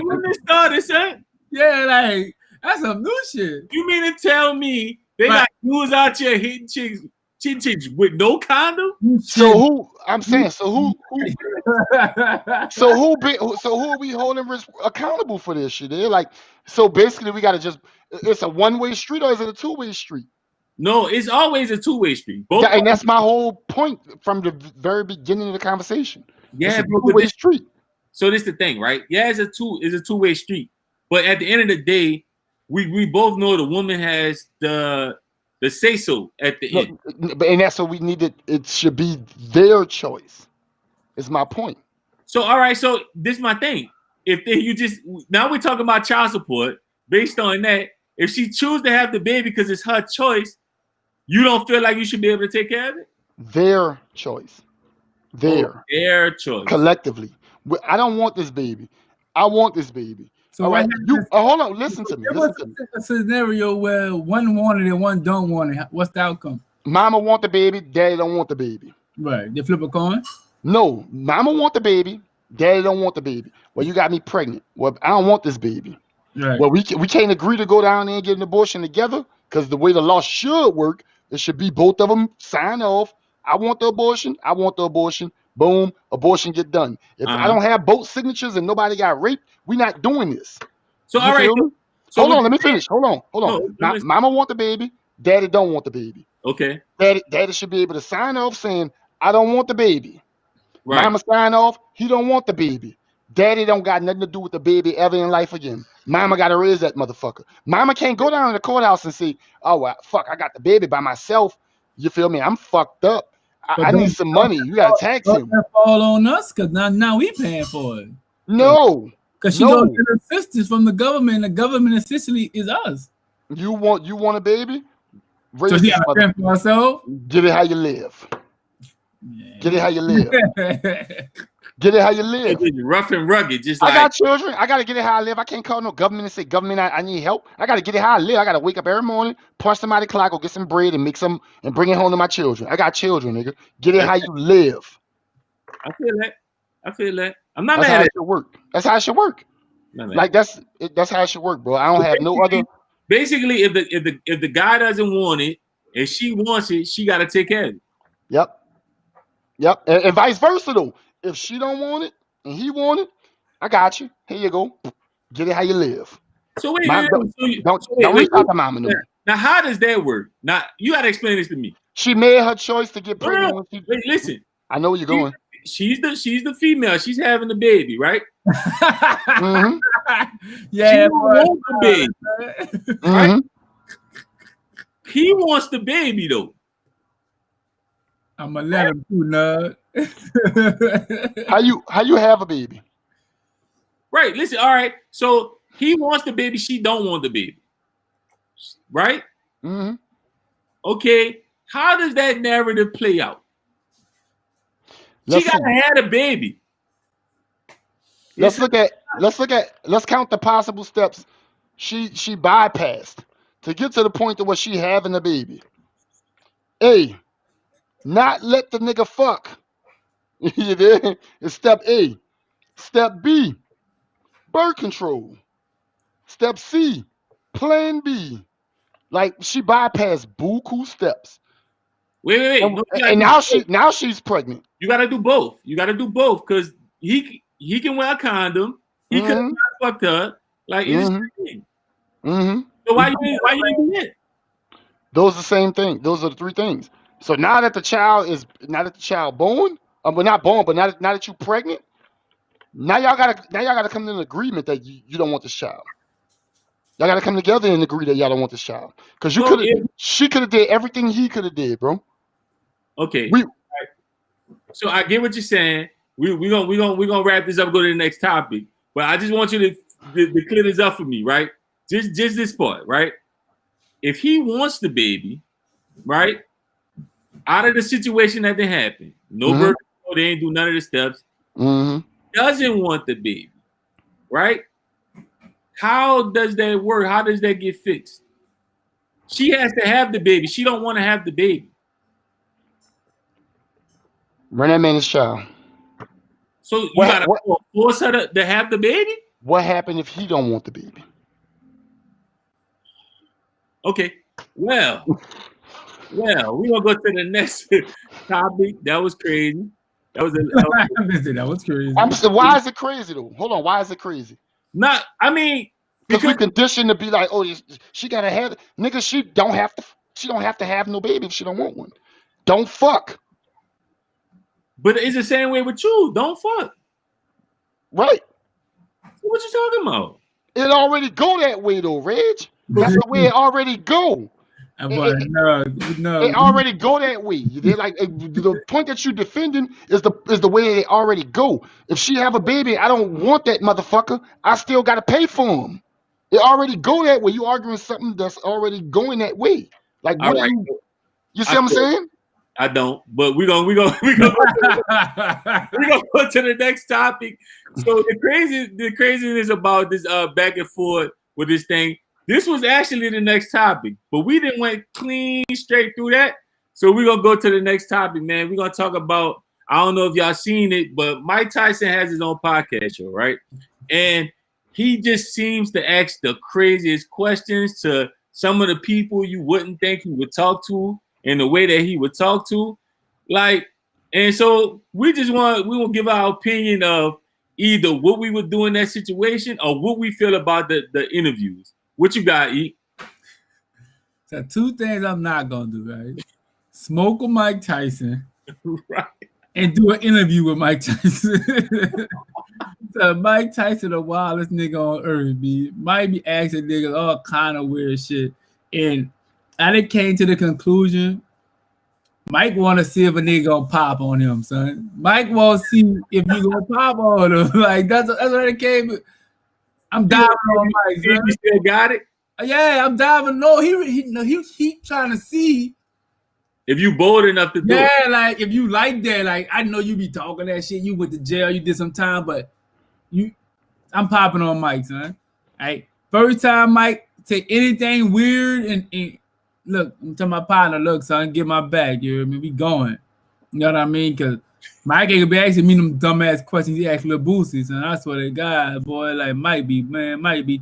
When they started, son. Yeah, like that's some new shit. You mean to tell me they got dudes out here hitting chicks with no condom? So who? I'm saying. So who are we holding accountable for this shit? Like, so basically, we gotta just. It's a one-way street, or is it a two-way street? No, it's always a two-way street. And that's my whole point from the very beginning of the conversation. Yeah, it's a two-way street. So this is the thing, right? Yeah, it's a two-way street. But at the end of the day, we both know the woman has the say so at the end. And that's what we need. It should be their choice. Is my point. So all right, so this is my thing. Now we're talking about child support. Based on that, if she chooses to have the baby because it's her choice, you don't feel like you should be able to take care of it? Their choice. Their choice. Collectively. I don't want this baby. I want this baby. So all right, hold on. Listen to me. A scenario where one wanted it, one don't want it. What's the outcome? Mama want the baby. Daddy don't want the baby. Right. They flip a coin? No. Mama want the baby. Daddy don't want the baby. Well, you got me pregnant. Well, I don't want this baby. Right. Well, we can't agree to go down there and get an abortion together because the way the law should work, it should be both of them sign off. I want the abortion. I want the abortion. Boom, abortion get done. If I don't have both signatures and nobody got raped, we're not doing this. So all right. So hold on, let me finish. Hold on. Mama want the baby. Daddy don't want the baby. Okay. Daddy should be able to sign off saying, I don't want the baby. Right. Mama sign off, he don't want the baby. Daddy don't got nothing to do with the baby ever in life again. Mama got to raise that motherfucker. Mama can't go down to the courthouse and say, oh, well, fuck, I got the baby by myself. You feel me? I'm fucked up. I need some money. You got to tax him. That fall on us because now we paying for it. No. Because she don't get assistance from the government. The government essentially is us. You want a baby? Raise so he got to pay for herself? Get it how you live. Yeah. Get it how you live. Get it how you live. Rough and rugged. Just I got children. I got to get it how I live. I can't call no government and say, government, I need help. I got to get it how I live. I got to wake up every morning, punch somebody's clock, go get some bread and make some and bring it home to my children. I got children, nigga. Get it how you live. I feel that. I'm not mad at it. That's how it should work. Like that's how it should work, bro. I don't have no other. Basically, if the guy doesn't want it and she wants it, she got to take care of it. Yep. And vice versa though. If she don't want it and he want it, I got you. Here you go. Get it how you live. So wait, don't reach out to mama. Now, how does that work? Now, you got to explain this to me. She made her choice to get pregnant. Wait, listen. I know where you're going. She's the female. She's having the baby, right? Yeah. She don't want the baby. Right? He wants the baby though. I'm gonna let him do, Nug. How you have a baby? Right. Listen. All right. So he wants the baby. She don't want the baby. Right. Mm-hmm. Okay. How does that narrative play out? She gotta have a baby. Let's count the possible steps she bypassed to get to the point of where she having a baby. A, not let the nigga fuck. You did? It's step A. Step B, birth control. Step C, plan B. Like she bypassed buku steps. Wait. And now she's pregnant. You gotta do both. You gotta do both because he can wear a condom. He could have not fucked her. Like it's the thing. So why you ain't do that? Those are the same thing. Those are the three things. So now that the child born, well, not born, but now that you pregnant, now y'all gotta come to an agreement that you don't want this child. Y'all gotta come together and agree that y'all don't want this child. Because she could have did everything he could have did, bro. Okay. So I get what you're saying. We're gonna wrap this up, go to the next topic. But I just want you to clear this up for me, right? Just this part, right? If he wants the baby, right? Out of the situation that they happened, no birth control, they ain't do none of the steps. Doesn't want the baby, right? How does that work? How does that get fixed? She has to have the baby. She don't want to have the baby. Run that man his child. So you gotta force her to have the baby? What happened if he don't want the baby? Okay. Well, we're gonna go to the next topic. That was crazy. That was crazy. Why is it crazy though? Hold on. Why is it crazy? Because we conditioned to be like, oh, she gotta have it. Nigga, she don't have to have no baby if she don't want one. Don't fuck. But it's the same way with you. Don't fuck. Right. What you talking about? It already go that way though, Reg. That's the way it already go. No. It already go that way. Like the point that you defending is the way it already go. If she have a baby, I don't want that motherfucker. I still gotta pay for him. It already go that way. You arguing something that's already going that way. Like what are you see what I'm saying? I don't, but we're gonna go to the next topic. So the craziness about this back and forth with this thing. This was actually the next topic, but we didn't went clean straight through that. So we're gonna go to the next topic, man. We're gonna talk about, I don't know if y'all seen it, but Mike Tyson has his own podcast show, right? And he just seems to ask the craziest questions to some of the people you wouldn't think he would talk to in the way that he would talk to. Like, and so we will give our opinion of either what we would do in that situation or what we feel about the interviews. What you got, E? So two things I'm not gonna do, right? Smoke with Mike Tyson, right? And do an interview with Mike Tyson. So Mike Tyson, the wildest nigga on earth, might be asking niggas all kind of weird shit. And I done came to the conclusion, Mike want to see if a nigga gonna pop on him, son. Mike want to see if you gonna pop on him. Like that's what it came. I'm diving on Mike. You still got it? Yeah, I'm diving. No, he trying to see if you bold enough to do it. Yeah, like if you like that, like I know you be talking that shit. You went to jail, you did some time, but I'm popping on Mike, son. Right, first time Mike say anything weird and look, I'm telling my partner, look, son, get my back. You hear me? We going. You know what I mean? Because Mike ain't be asking me them dumbass questions he asked Lil Boosie, son. I swear to God, boy, like might be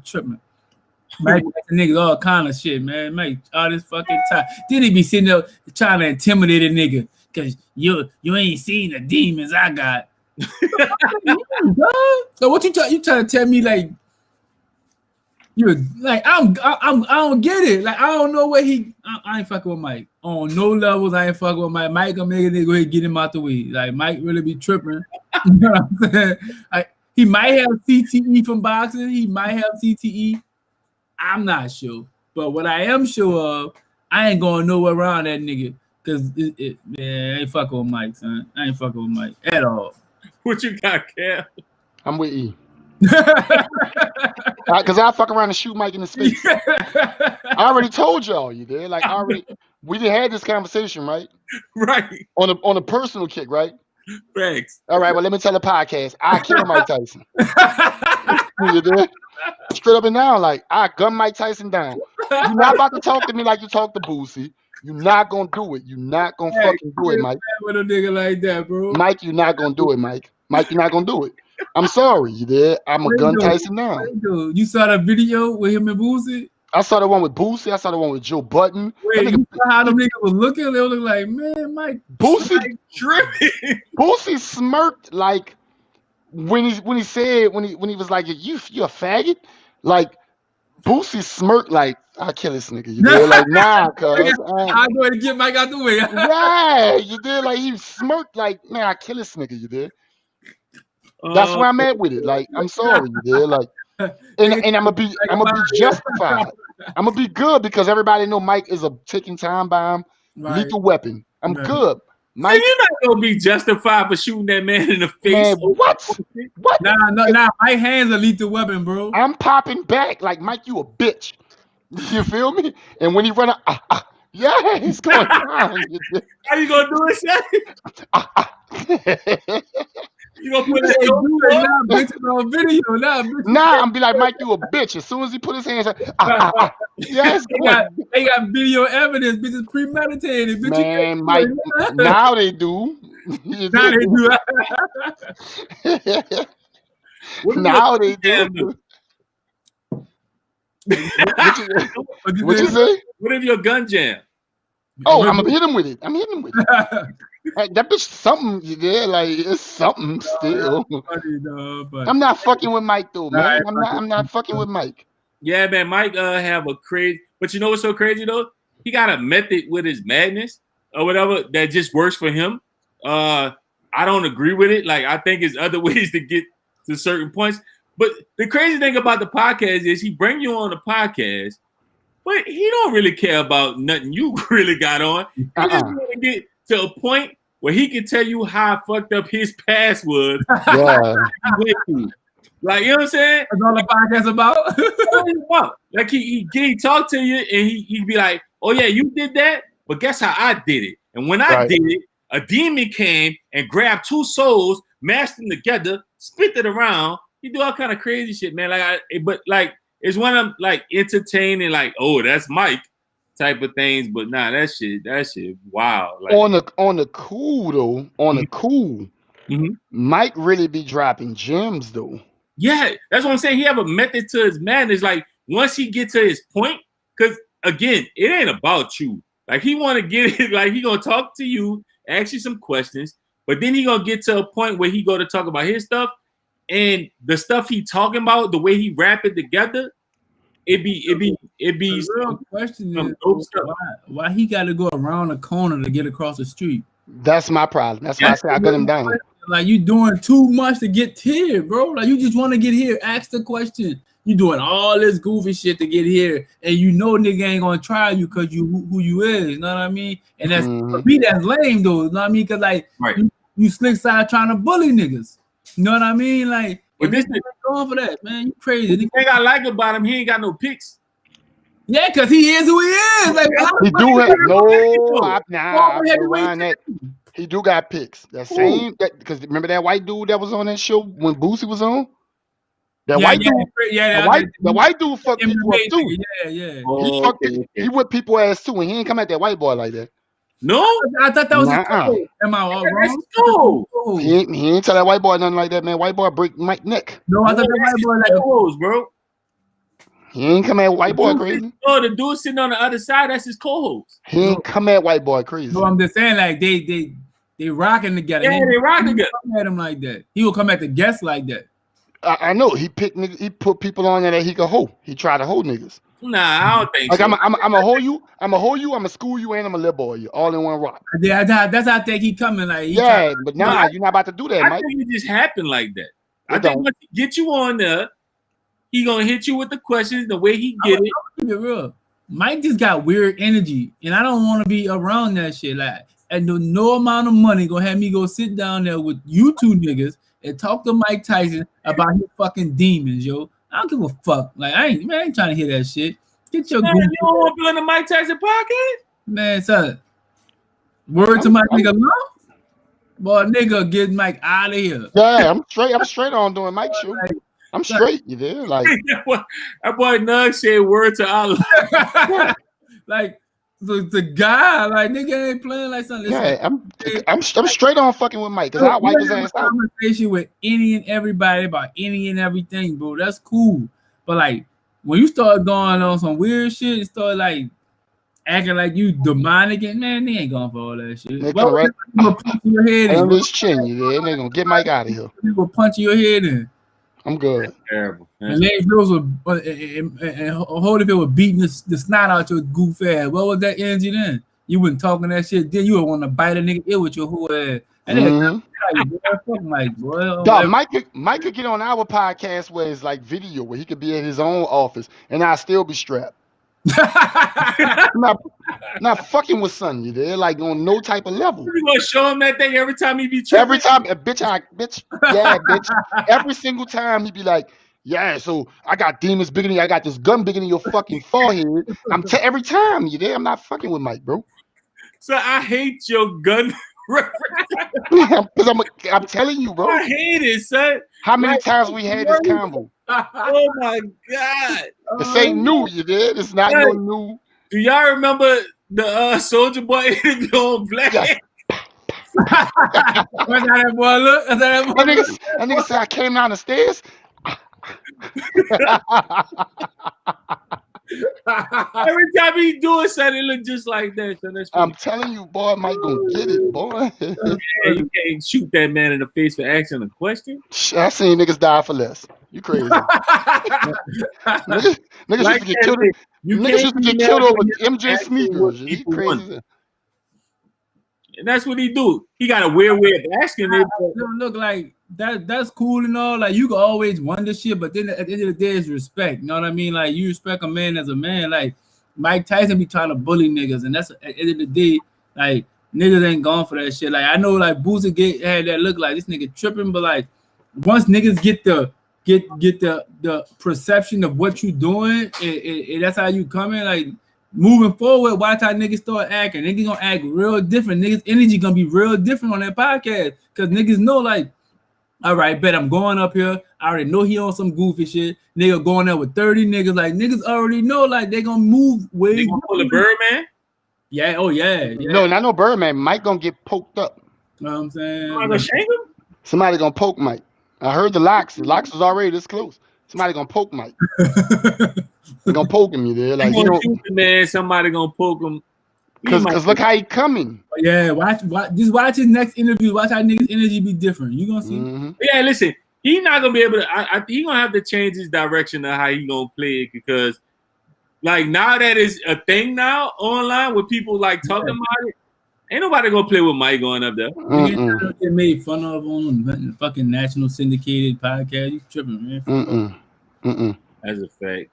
tripping. Might be asking niggas all kind of shit, man. Mike, all this fucking time. Then he be sitting there trying to intimidate a nigga because you ain't seen the demons I got. So what you trying to tell me? Like you're like I don't get it. Like I don't know where I ain't fucking with Mike on no levels. I ain't fucking with Mike. Mike, I'm nigga go ahead and get him out the way. Like Mike really be tripping. You know what I'm saying? He might have CTE from boxing. He might have CTE. I'm not sure. But what I am sure of, I ain't going nowhere around that nigga. Cause I ain't fucking with Mike, son. I ain't fucking with Mike at all. What you got, Cam? I'm with E. Because I fuck around and shoot Mike in the face. I already told y'all, you did. Like we did had this conversation, right? Right. On a personal kick, right? Thanks. All right, well, let me tell the podcast. I kill Mike Tyson. You did? Straight up and down, like I gun Mike Tyson down. You're not about to talk to me like you talk to Boosie. You're not gonna do it. You're not gonna fucking do it, Mike. With a nigga like that, bro. Mike, you're not gonna do it, Mike. Mike, you're not gonna do it. I'm sorry, you did. I'm a gun Tyson down. You saw that video with him and Boosie? I saw the one with Boosie. I saw the one with Joe Budden. Wait, you saw how them niggas was looking? They look like, man, Mike. Boosie tripping. Boosie smirked like when he was like, you a faggot? Like Boosie smirked like, I'll kill this nigga. You did like, nah, cuz. I'll go ahead and get Mike out the way. Yeah, you did like he smirked like, man, I'll kill this nigga, you did. That's where I'm at with it. Like, I'm sorry, you did. Like, and I'm gonna be justified. I'm gonna be good because everybody know Mike is a ticking time bomb, lethal weapon. I'm good. Mike, so you're not gonna be justified for shooting that man in the face. Man, what? Nah. Mike hands a lethal weapon, bro. I'm popping back like Mike. You a bitch. You feel me? And when he run out, yeah, he's going down. How you gonna do it, You gonna put on video now? Nah, I'm be like, Mike, you a bitch. As soon as he put his hands up, yes, they got video evidence. Bitch is premeditated. Bitch, man, Mike. Now they do. Now they do. Now they do. What you say? What if your gun jam? Oh, I'm gonna hit him with it. Like, that bitch something you did, like it's something still. I'm not fucking with Mike though, man. I'm not fucking with Mike. Yeah, man, Mike have a crazy, but you know what's so crazy though? He got a method with his madness or whatever that just works for him. I don't agree with it. Like I think there's other ways to get to certain points. But the crazy thing about the podcast is he bring you on the podcast, but he don't really care about nothing you really got on. He just want to get to a point where he can tell you how fucked up his past was. Yeah. Like, you know what I'm saying? That's all the podcast about. Like he talk to you and he be like, oh yeah, you did that, but guess how I did it? And when I did it, a demon came and grabbed two souls, mashed them together, spit it around. He do all kind of crazy shit, man. But it's one of them like entertaining, like, oh, that's Mike type of things. But nah, that shit, wow. Like, on the cool though, Mike really be dropping gems though. Yeah, that's what I'm saying. He have a method to his madness. Like once he get to his point, because again, it ain't about you. Like he want to get it. Like he gonna talk to you, ask you some questions, but then he gonna get to a point where he go to talk about his stuff. And the stuff he talking about, the way he wrap it together, it be. The real question is why he got to go around the corner to get across the street. That's my problem. That's why I say I cut him down. Like you doing too much to get here, bro. Like you just want to get here. Ask the question. You doing all this goofy shit to get here, and you know nigga ain't gonna try you because you who you is. You know what I mean? And that's for me, that's lame though. You know what I mean? Because like you slick side trying to bully niggas. You know what I mean? Like, but this is going for that, man. You crazy. The thing I like about him, he ain't got no picks. Yeah, because he is who he is. Like, he do have that. He do got picks. That same because remember that white dude that was on that show when Boosie was on? The white dude fucked people up too. Yeah. Oh, he whipped people ass too, and he ain't come at that white boy like that. No, I thought that was his code. Am I all wrong? He ain't tell that white boy nothing like that, man. White boy break Mike's neck. No, I thought that white boy like a pose, bro. He ain't come at white boy crazy. Oh, the dude sitting on the other side, that's his co-host. He ain't come at white boy crazy. No, I'm just saying, like they rocking together. Yeah, they rocking together. Come at him like that. He will come at the guests like that. I know he picked niggas. He put people on there that he could hold. He tried to hold niggas. Nah, I don't think like so. I'm a hold you. I'm a hold you. I'm a school you, and I'm a little boy you, all in one rock. Yeah, that's how I think he coming. Like but nah, you're not about to do that, Mike. I think it just happened like that. I think once he get you on there, he gonna hit you with the questions the way he get it. Keep it real. Mike just got weird energy, and I don't want to be around that shit. Like, and no amount of money gonna have me go sit down there with you two niggas and talk to Mike Tyson about his fucking demons, yo. I don't give a fuck. Like, I ain't trying to hear that shit. Get your man, you don't want to be on the Mike Tyson podcast? Man, son. Word to my nigga Law? Boy, nigga, get Mike out of here. Yeah, I'm straight on doing Mike show. I'm straight, you there? Like that boy Nug said word to Allah. Like the guy, like nigga ain't playing like something. Yeah, I'm straight on fucking with Mike because I wipe his ass out. Conversation with any and everybody about any and everything, bro. That's cool. But like when you start going on some weird shit and start like acting like you demonic, and man, they ain't going for all that shit. They come right punch your head on this chin, you there? They gonna get Mike out of here. You will punch your head in. I'm good. That's terrible. And Lane Bills and Holyfield was beating the snot out your goof ass. What was that energy then? You wasn't talking that shit. Then you would want to bite a nigga ear with your whole ass. And then like, boy, dog, Mike could get on our podcast where it's like video, where he could be in his own office, and I'll still be strapped. not fucking with son, you there? Like on no type of level. You gonna show him that thing every time he be tripping? Every time, bitch. Every single time he be like, yeah, so I got demons bigger than you. I got this gun bigger than your fucking forehead. Every time you there, I'm not fucking with Mike, bro. So I hate your gun because I'm telling you, bro. I hate it, son. How many times we had this combo? Oh my god! This ain't new, you did. It's not no new. Do y'all remember the Soldier Boy interview on Black? Yeah. That's how that boy look. That nigga said I came down the stairs. Every time he do it, son, it look just like that. So I'm telling you, boy, Mike gonna get it, boy. Yeah, you can't shoot that man in the face for asking a question. I seen niggas die for less. You crazy? niggas Like used to get killed. Niggas used to get killed over MJ sneakers. You crazy? And that's what he do. He got a weird way of asking it. Look like that's cool and all. Like you can always wonder shit, but then at the end of the day, it's respect. You know what I mean? Like you respect a man as a man. Like Mike Tyson be trying to bully niggas, and that's at the end of the day, like niggas ain't gone for that shit. Like I know, like Boosie had that look like this nigga tripping, but like once niggas get the perception of what you doing, and that's how you coming. Like moving forward, watch how niggas start acting. Niggas gonna act real different. Niggas energy gonna be real different on that podcast because niggas know like, all right, bet I'm going up here. I already know he on some goofy shit. Nigga going there with 30 niggas. Like niggas already know like they gonna move way. They gonna pull a Birdman? Yeah. Oh yeah. No, not no Birdman. Mike gonna get poked up. You know what I'm saying? Am I gonna shake him? Somebody gonna poke Mike. I heard the locks. The locks was already this close. Somebody gonna poke Mike. They gonna poke him, you there? Like you know, man. Somebody gonna poke him. Cause look how he coming. Yeah, watch just watch his next interview. Watch how niggas' energy be different. You gonna see? Mm-hmm. Yeah, listen, he not gonna be able to. I think he gonna have to change his direction of how he gonna play it because, like now that is a thing now online with people like talking about it. Ain't nobody gonna play with Mike going up there. Get made fun of on the fucking national syndicated podcast. You tripping, man? That's a fact.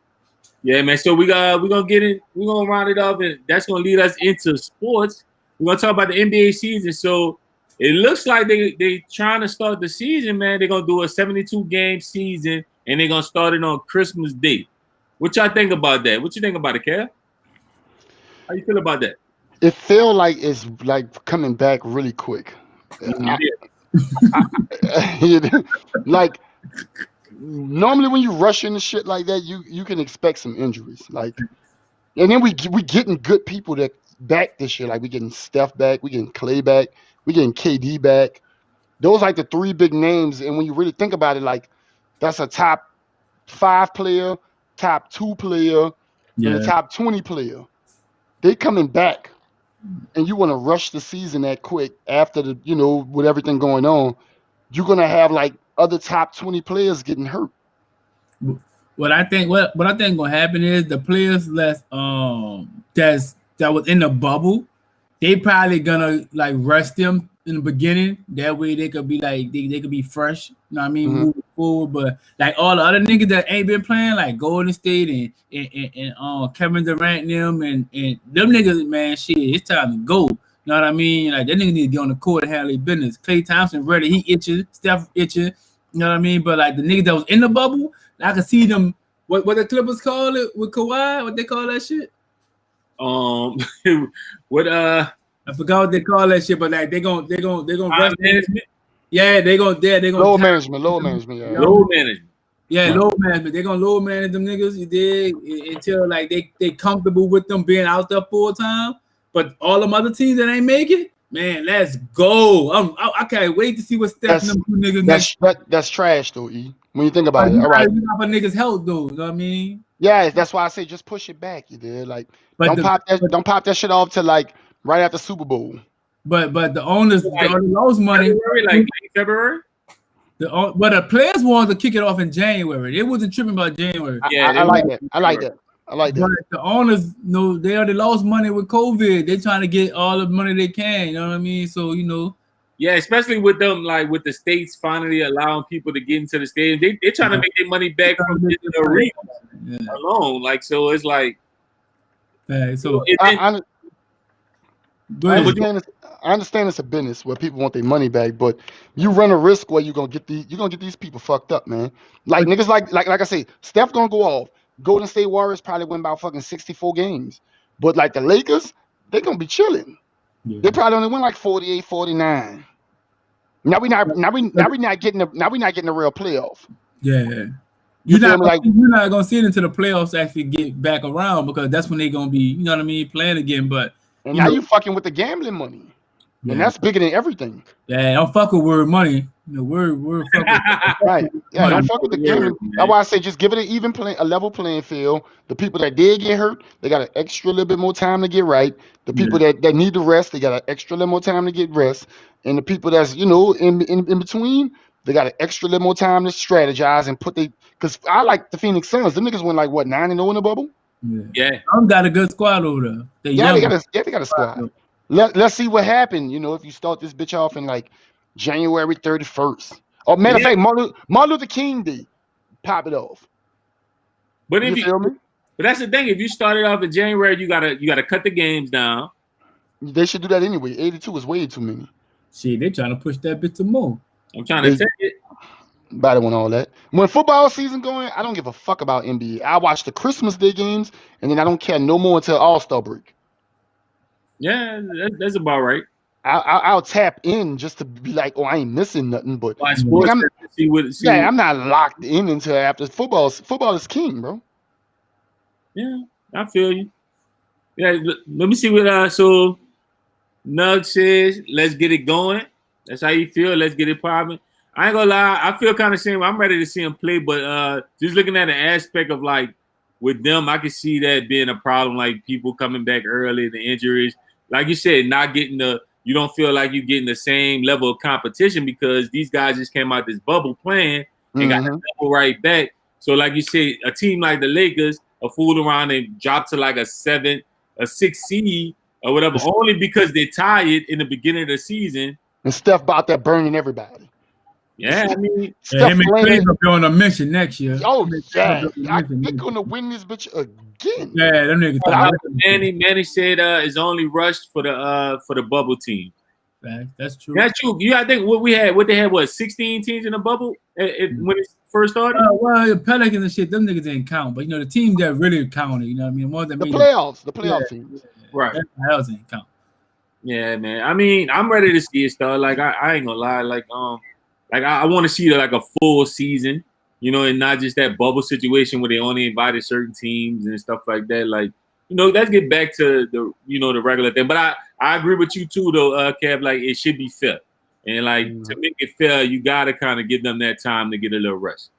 Yeah, man. So we're gonna get it. We're gonna round it up, and that's gonna lead us into sports. We're gonna talk about the NBA season. So it looks like they trying to start the season, man. They're gonna do a 72-game season, and they're gonna start it on Christmas Day. What y'all think about that? What you think about it, Kev? How you feel about that? It feel like it's like coming back really quick. Like normally when you rush into shit like that, you can expect some injuries. Like, and then we getting good people that back this year. Like we getting Steph back, we getting Clay back, we getting KD back. Those like the three big names. And when you really think about it, like that's a top 5 player, top 2 player, and a top 20 player. They coming back. And you want to rush the season that quick after the, with everything going on, you're gonna have like other top 20 players getting hurt. What I think gonna happen is the players that was in the bubble, they probably gonna like rest them in the beginning. That way they could be like they could be fresh. You know what I mean? Moving forward. But like all the other niggas that ain't been playing, like Golden State and Kevin Durant and them niggas, man, shit, it's time to go. You know what I mean? Like that nigga need to get on the court and handle their business. Klay Thompson ready, he itching, Steph itching. You know what I mean? But like the niggas that was in the bubble, I can see them. What the Clippers call it with Kawhi? What they call that shit? What I forgot what they call that shit, but like they gonna rest management. Yeah, they gonna low management. Yeah. Low management. Yeah, low management. They gonna low manage them niggas. You dig until like they comfortable with them being out there full time. But all them other teams that ain't make it, man, let's go. I can't wait to see what Steph and them two niggas. That's trash though, E. When you think about it, all right. You got niggas health though. You know what I mean? Yeah, that's why I say just push it back. You did like don't pop that shit off to like right after Super Bowl. But the owners lost money. Like February. But the players wanted to kick it off in January. They wasn't tripping about January. Yeah, I like that. But the owners know they already lost money with COVID. They're trying to get all the money they can. You know what I mean? So Yeah, especially with them, like with the states finally allowing people to get into the stadium, they're trying to make their money back from the arena alone. Like, so it's like, so I understand it's a business where people want their money back, but you run a risk where you're gonna get these people fucked up, man. Like niggas, like I say, Steph gonna go off. Golden State Warriors probably win about fucking 64 games, but like the Lakers, they gonna be chilling. Yeah. They probably only win like 48, 49. Now we not getting a real playoff. Yeah. You're not gonna see it until the playoffs actually get back around because that's when they're gonna be, you know what I mean, playing again. But now you fucking with the gambling money. Yeah. And that's bigger than everything. Yeah, don't fuck with word money. Word fuck with right. Yeah, don't fuck with the gambling. That's why I say just give it a level playing field. The people that did get hurt, they got an extra little bit more time to get right. The people that need to rest, they got an extra little more time to get rest. And the people that's in between, they got an extra little more time to strategize and because I like the Phoenix Suns. Them niggas went like what 9-0 in the bubble. Yeah. Some got a good squad over there. They got a squad. Let's see what happened. If you start this bitch off in like January 31st. Or matter of fact, Martin Luther King Day, pop it off. But you feel me? But that's the thing. If you started off in January, you gotta cut the games down. They should do that anyway. 82 is way too many. Shit, they trying to push that bit to more. I'm trying to take it. Better when all that. When football season going, I don't give a fuck about NBA. I watch the Christmas Day games, and then I don't care no more until All-Star break. Yeah, that's about right. I'll tap in just to be like, I ain't missing nothing. But I'm not locked in until after football. Football is king, bro. Yeah, I feel you. Yeah, let me see what so Nug says. Let's get it going. That's how you feel. Let's get it popping. I ain't gonna lie. I feel kind of shame. I'm ready to see him play, but just looking at the aspect of like with them, I can see that being a problem. Like people coming back early, the injuries. Like you said, not getting you don't feel like you're getting the same level of competition because these guys just came out this bubble playing and got the level right back. So like you said, a team like the Lakers are fooled around and dropped to like a 6 seed or whatever, only because they tired in the beginning of the season. And Steph about that burning everybody. Yeah, I mean, Steph playing up on a mission next year. Oh yeah, they're gonna win this bitch again. Yeah, them niggas. Manny said it's only rushed for the bubble team. That's true. That's true. I think what they had 16 teams in the bubble when it first started. Well, the Pelicans and shit, them niggas didn't count. But the teams that really counted, you know what I mean, more than the playoff teams, right? That else didn't count. Yeah, man. I mean, I'm ready to see it start. Like I ain't gonna lie. Like I want to see like a full season, and not just that bubble situation where they only invited certain teams and stuff like that. Like, let's get back to the regular thing. But I agree with you too, though, Kev. Like it should be fair, and like to make it fair, you gotta kind of give them that time to get a little rest.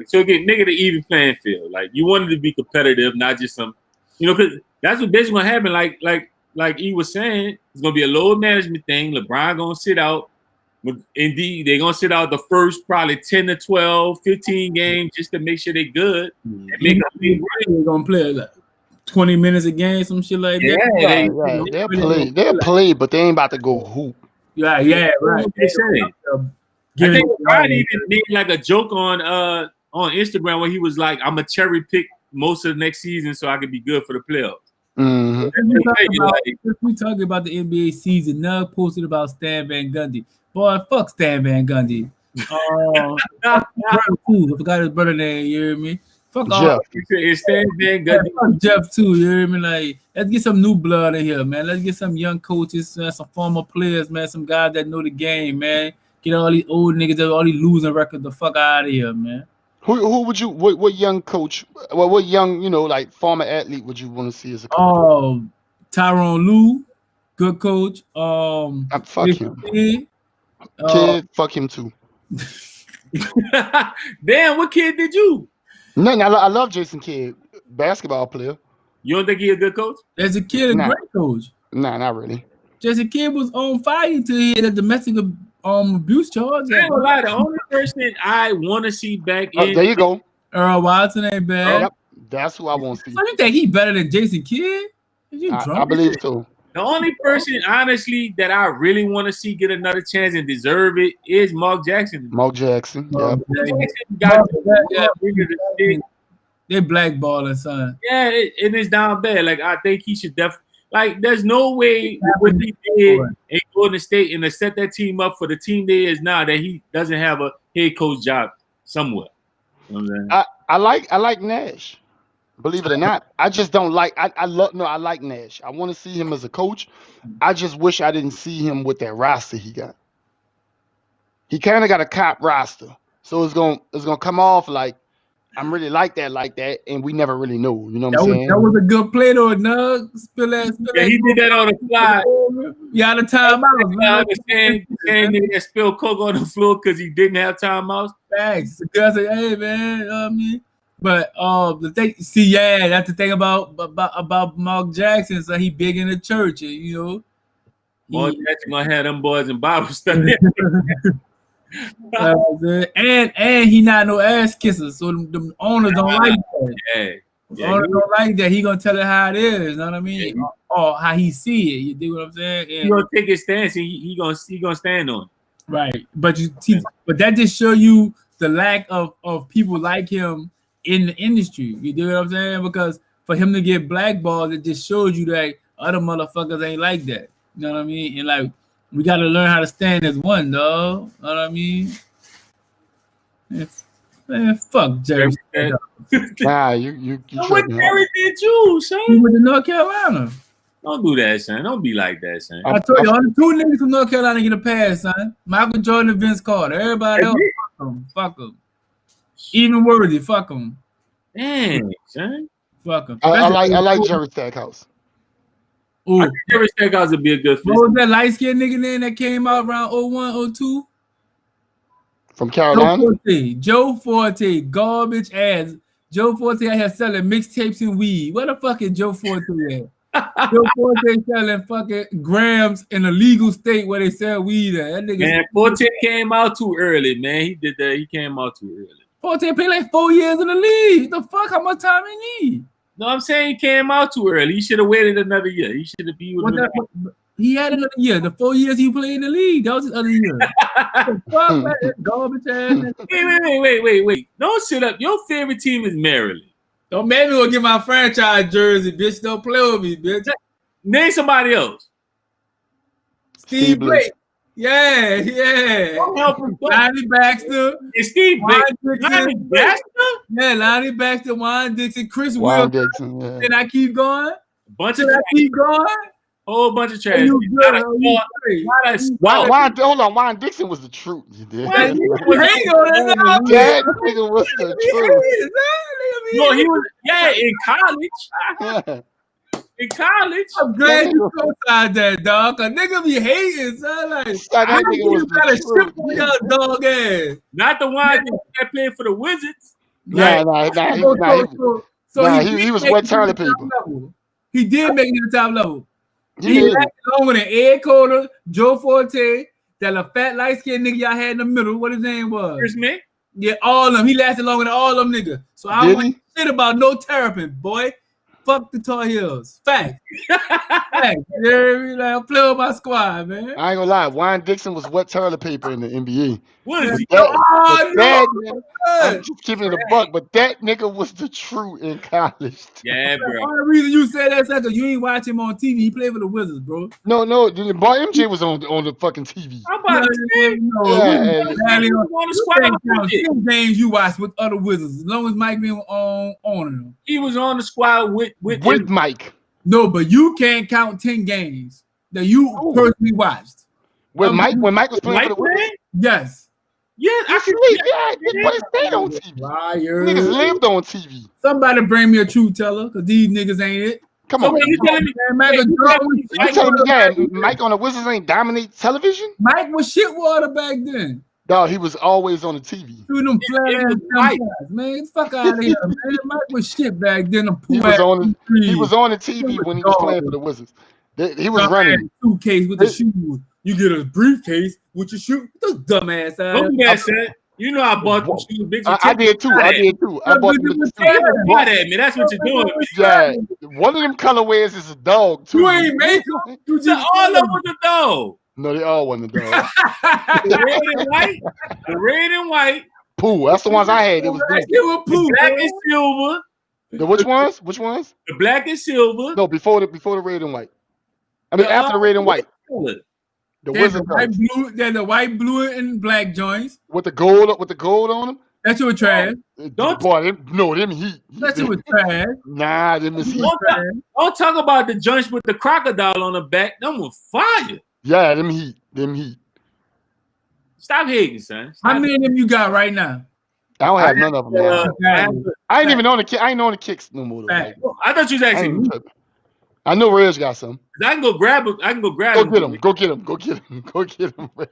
So get the even playing field. Like you wanted to be competitive, not just some, because that's what basically gonna happen. Like E was saying, it's gonna be a load management thing. LeBron gonna sit out. Indeed, they're going to sit out the first probably 10 to 12, 15 games just to make sure they're good. They're going to play like 20 minutes a game, some shit like that. They'll play, but they ain't about to go hoop. Yeah, right. I think Ryan even made like a joke on Instagram where he was like, "I'm a cherry pick most of the next season so I could be good for the playoffs." Mm-hmm. We talking about the NBA season. Nug posted about Stan Van Gundy. Boy, fuck Stan Van Gundy. I forgot his brother name. You hear me? Fuck Jeff. all. It's Stan Van Gundy. Fuck Jeff too. You hear me? Like, let's get some new blood in here, man. Let's get some young coaches, man, some former players, man, some guys that know the game, man. Get all these old niggas, all these losing records, the fuck out of here, man. Who would you? What young coach? Well, what young like former athlete would you want to see as a coach? Oh, Tyronn Lue, good coach. Fuck him. Kid, fuck him too. Damn, what kid did you? Nothing. I love Jason Kidd, basketball player. You don't think he a good coach? As a kid, a great coach. Nah, not really. Jason Kidd was on fire until he had a domestic abuse charge. I ain't gonna lie, the only person I want to see back in. There you go. Earl Watson ain't bad. Yep, that's who I want to see. So you think he better than Jason Kidd? I believe so. The only person, honestly, that I really want to see get another chance and deserve it is Mark Jackson. Mark Jackson. Yeah. They're blackballing, son. Yeah, it is down bad. Like, I think he should definitely. Like, there's no way what he did in Golden State and to set that team up for the team they is now that he doesn't have a head coach job somewhere. You know what I'm saying? I like Nash. Believe it or not, I just don't like. I like Nash. I want to see him as a coach. I just wish I didn't see him with that roster he got. He kind of got a cop roster, so it's gonna come off like I'm really like that, and we never really know. You know what I'm saying? That was a good play though, Nug. Spill that. He did that on the fly. You out of timeout. I understand that spilled coke on the floor because he didn't have timeouts. Thanks. The guy said, "Hey man, you know what I mean." But the thing, that's the thing about Mark Jackson. So he big in the church, and you know. Mark Jackson gonna have them boys in Bible study. and he not no ass kisser, so the owners don't like that. The owners don't like that. He gonna tell it how it is. You know what I mean? Yeah, or how he see it. You dig what I'm saying? He gonna take his stance and he gonna stand on it. Right, but that just show you the lack of people like him in the industry. You do what I'm saying? Because for him to get blackballed, it just shows you that other motherfuckers ain't like that. You know what I mean? And like, we got to learn how to stand as one, dog. You know what I mean? Man, fuck Jerry. Nah, you what Jerry did you, son? He went to North Carolina. Don't do that, son. Don't be like that, son. I told you, only two niggas from North Carolina get a pass, son. Michael Jordan and Vince Carter. Everybody else, fuck them. Even Worthy, fuck them. Dang, son. Fuck them. I like Jerry Stackhouse. Ooh. I think Jerry Stackhouse would be a good fit. What was that light-skinned nigga name that came out around 01, 02? From Carolina? Joe Forte, garbage ass. Joe Forte out here selling mixtapes and weed. Where the fuck is Joe Forte at? Joe Forte selling fucking grams in a legal state where they sell weed at. That nigga, man, Forte came out too early, man. He did that. He came out too early. Forte played like 4 years in the league. The fuck? How much time he need? No, I'm saying he came out too early. He should have waited another year. He should have been. He had another year. The 4 years he played in the league, that was his other year. Fuck, man, garbage ass. Wait. Don't sit up. Your favorite team is Maryland. Don't make me go get my franchise jersey, bitch. Don't play with me, bitch. Name somebody else. Steve Blake. Yeah. Lonnie Baxter. It's Steve Blake. Lonnie Baxter? Yeah, Lonnie Baxter, Juan Dixon, Chris Will. Dixon, yeah. Can I keep going? Keep going? Whole bunch of trash. Juan Dixon was the truth. You did. That nigga was the truth. No, he was, in college. In college. I'm glad you co-signed that, dog. A nigga be hating, son. Like, that nigga was the truth. Your dog ass. Not the one that played for the Wizards. He was wet turning people. He did make it to the top level. He lasted longer than Ed Carter, Joe Forte, that little fat light-skinned nigga y'all had in the middle. What his name was? Chris Smith? Yeah, all of them. He lasted longer than all of them niggas. So I don't want shit about no Terrapin, boy. fuck the Tar Heels. Fact. Fact. You know what I mean? Like, I'm playing with my squad, man. I ain't gonna lie. Warren Dixon was wet toilet paper in the NBA. What is he? I'm just keeping it a buck, but that nigga was the true in college. Yeah, bro. The only reason you said that is because you ain't watch him on TV. He played for the Wizards, bro. No, the boy MJ was on the fucking TV. How about the games you watch with other Wizards, as long as Mike been on them. He was on the squad with Mike. No, but you can't count 10 games that you personally watched. When Mike was playing for the Wizards? Yes. Yeah, but it stayed on TV. Niggas lived on TV. Somebody bring me a truth teller, because these niggas ain't it. Come on. You telling me Mike on the Wizards ain't dominate television? Mike was shit water back then. Dog, he was always on the TV. Doing them flat ass man. Fuck out of here, man. Mike was shit back then. He was on the TV when he was playing for the Wizards. He was running. Suitcase with the shoes. You get a briefcase with your shoes. Those dumbass ass. You know I bought the shoes, bitch. I did too. I bought the shoes. That's what you're doing. Yeah. One of them colorways is a dog too. You ain't make them. You just all of them was a dog. No, they all wasn't a dog. The red and white. Pooh. That's the ones I had. It was Pooh. Black and silver. The which ones? The black and silver. No, before the red and white. I mean, after the red and white. The Wizards. The white, blue, and black joints with the gold on them. That's your trash. Them heat. That's your trash. Nah, them is heat. Don't talk about the joints with the crocodile on the back. Them was fire. Yeah, them heat. Stop hating, son. How many of them you got right now? I don't have none of them. I ain't even on the I ain't on the kicks no more. I thought you was asking me. I know Reg got some. I can go grab him. Go get him. Reg.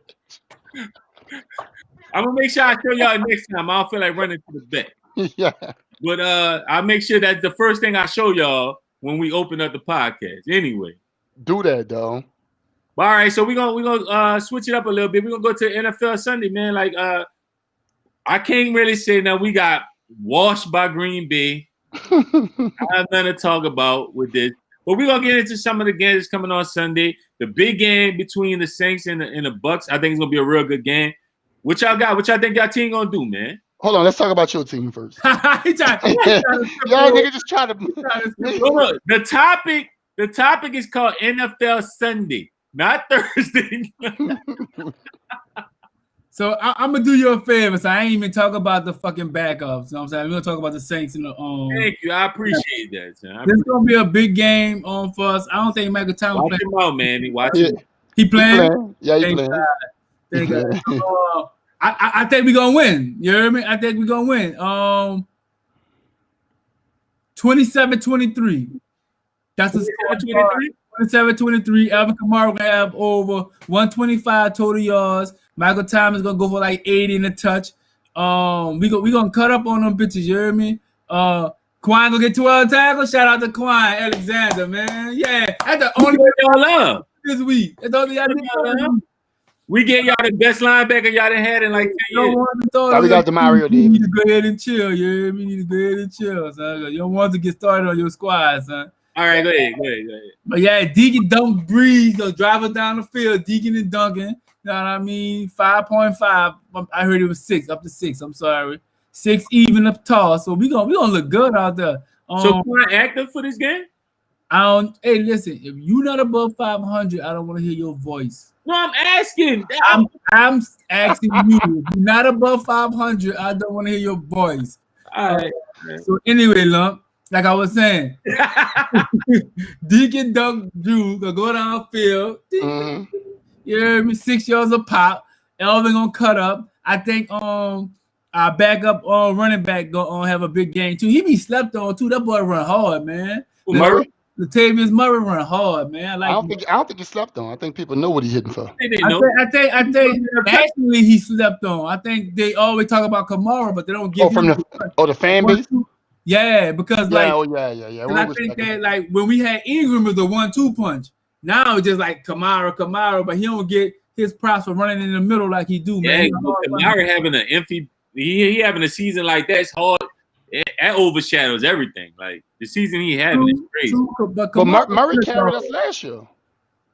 I'm gonna make sure I show y'all next time. I don't feel like running to the back. Yeah. But I'll make sure that's the first thing I show y'all when we open up the podcast. Anyway. Do that, though. All right, so we're gonna switch it up a little bit. We're gonna go to NFL Sunday, man. Like I can't really say now we got washed by Green Bay. I have nothing to talk about with this. But we're going to get into some of the games that's coming on Sunday. The big game between the Saints and the Bucks, I think it's going to be a real good game. What y'all got? What y'all think y'all team going to do, man? Hold on. Let's talk about your team first. Y'all nigga just try to... The topic is called NFL Sunday, not Thursday. So I'm gonna do you a favor. So I ain't even talk about the fucking backups. You know what I'm saying? We're gonna talk about the Saints and the Thank you. I appreciate that, son. This is gonna be a big game for us. I don't think Michael Thomas watch him out, man. He playing? Yeah, he playing. Thank God. I think we're gonna win. You hear me? I think we're gonna win. 27-23. That's a 27-23. Alvin Kamara gonna have over 125 total yards. Michael Thomas is gonna go for like 80 in a touch. We gonna cut up on them bitches, you hear me? Quan gonna get 12 tackles. Shout out to Quan Alexander, man. Yeah, that's the only way y'all love this week. That's the only y'all love. We get y'all the best linebacker y'all done had in like 10 years. We got the Mario. You need to go ahead and chill, you hear me? You need to go ahead and chill, son. You don't want to get started on your squad, son. All right, go ahead. But yeah, Deacon don't breathe. They'll drive us down the field, Deacon and Duncan. You know what I mean? 5.5. I heard it was 6, up to 6. I'm sorry. 6 even up tall. So we gonna look good out there. So Quan active for this game? Hey, listen, if you're not above 500, I don't want to hear your voice. No, I'm asking. I'm asking you. If you're not above 500, I don't want to hear your voice. All right. So anyway, Lump, like I was saying, Deacon Dunk Drew gonna go downfield. You heard me? 6 yards a pop. Elvin gonna cut up. I think our backup running back gonna have a big game too. He be slept on too. That boy run hard, man. Murray? Latavius Murray run hard, man. I don't think he slept on. I think people know what he's hitting for. I think actually he slept on. I think they always talk about Kamara, but they don't give the fan base. Yeah, because yeah. I think that like when we had Ingram was the 1-2 punch. Now it's just like Kamara, but he don't get his props for running in the middle like he do, man. Yeah, Kamara having an MVP, he having a season like that's hard. that overshadows everything. Like the season he had is crazy. But Murray carried us last year.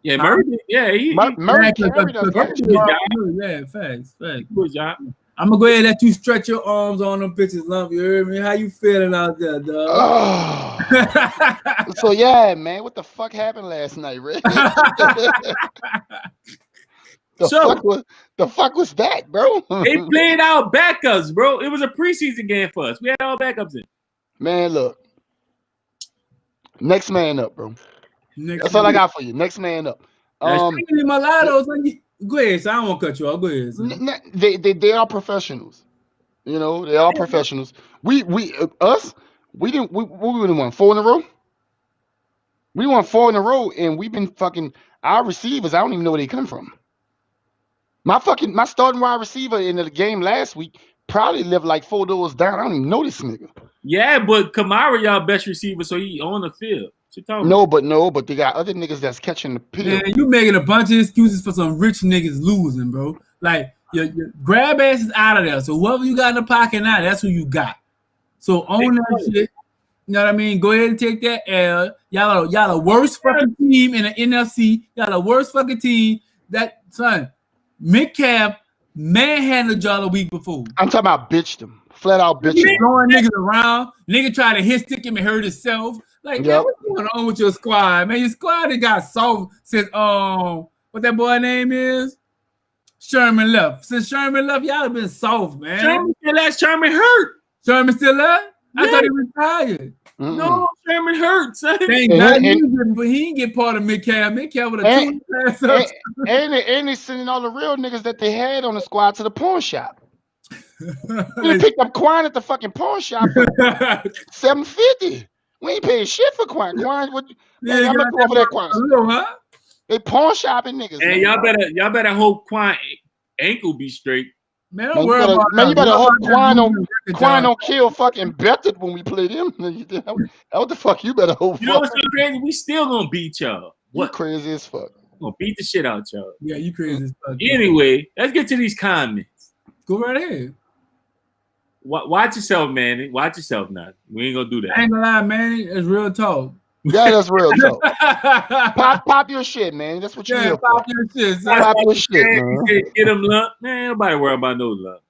Yeah, Murray. Yeah, Murray carried us last year. Yeah, facts. Good job. I'm gonna go ahead and let you stretch your arms on them pitches, Lump. You heard me? How you feeling out there, dog? Oh. So yeah, man, what the fuck happened last night, Rick? The fuck was that, bro? They played our backups, bro. It was a preseason game for us. We had our backups in. Man, look. Next man up, bro. That's all I got for you. Next man up. Go ahead, so I don't want to cut you off. Go ahead. They are professionals. You know, they are professionals. We won 4 in a row. We won 4 in a row, and we've been fucking our receivers. I don't even know where they come from. My starting wide receiver in the game last week probably lived like 4 doors down. I don't even know this nigga. Yeah, but Kamara, y'all best receiver, so he on the field. No, but they got other niggas that's catching the pill. Man, you making a bunch of excuses for some rich niggas losing, bro. Like your grab ass is out of there. So whoever you got in the pocket now, that's who you got. So own that shit. You know what I mean? Go ahead and take that L. Y'all the worst fucking team in the NFC. Y'all the worst fucking team. That son, Metcalf manhandled y'all the week before. I'm talking about bitched them. Flat out bitched them. Throwing niggas around. Nigga tried to hit stick him and hurt himself. Like, man, what's going on with your squad? Man, your squad they got soft since what that boy name is? Sherman left. Since Sherman left, y'all have been soft, man. Sherman hurt. Sherman still left? I thought he retired. Mm-mm. No, Sherman hurt, son. Thank God, but he didn't get part of Metcalf. Metcalf with a 2 pass up. And they sending all the real niggas that they had on the squad to the pawn shop. We picked up Quan at the fucking pawn shop for $750. We ain't paying shit for Quan. I'm looking over that Quan. Huh? They pawn shopping niggas. And y'all better hope Quan ankle be straight. Man, don't worry about that. You better hope Quan don't kill fucking Beckett when we play them. What the fuck you better hope for? You know what's so crazy? We still gonna beat y'all. What? You crazy as fuck. We're gonna beat the shit out y'all. Yeah, you crazy as fuck. Anyway, let's get to these comments. Go right ahead. Watch yourself, man. Watch yourself now. We ain't gonna do that. I ain't gonna lie, man. It's real talk. Yeah, that's real talk. Pop your shit, man. That's what you hear. Pop your shit, son. Pop your shit, man. Get him Lump. Man, nobody worry about no Lump.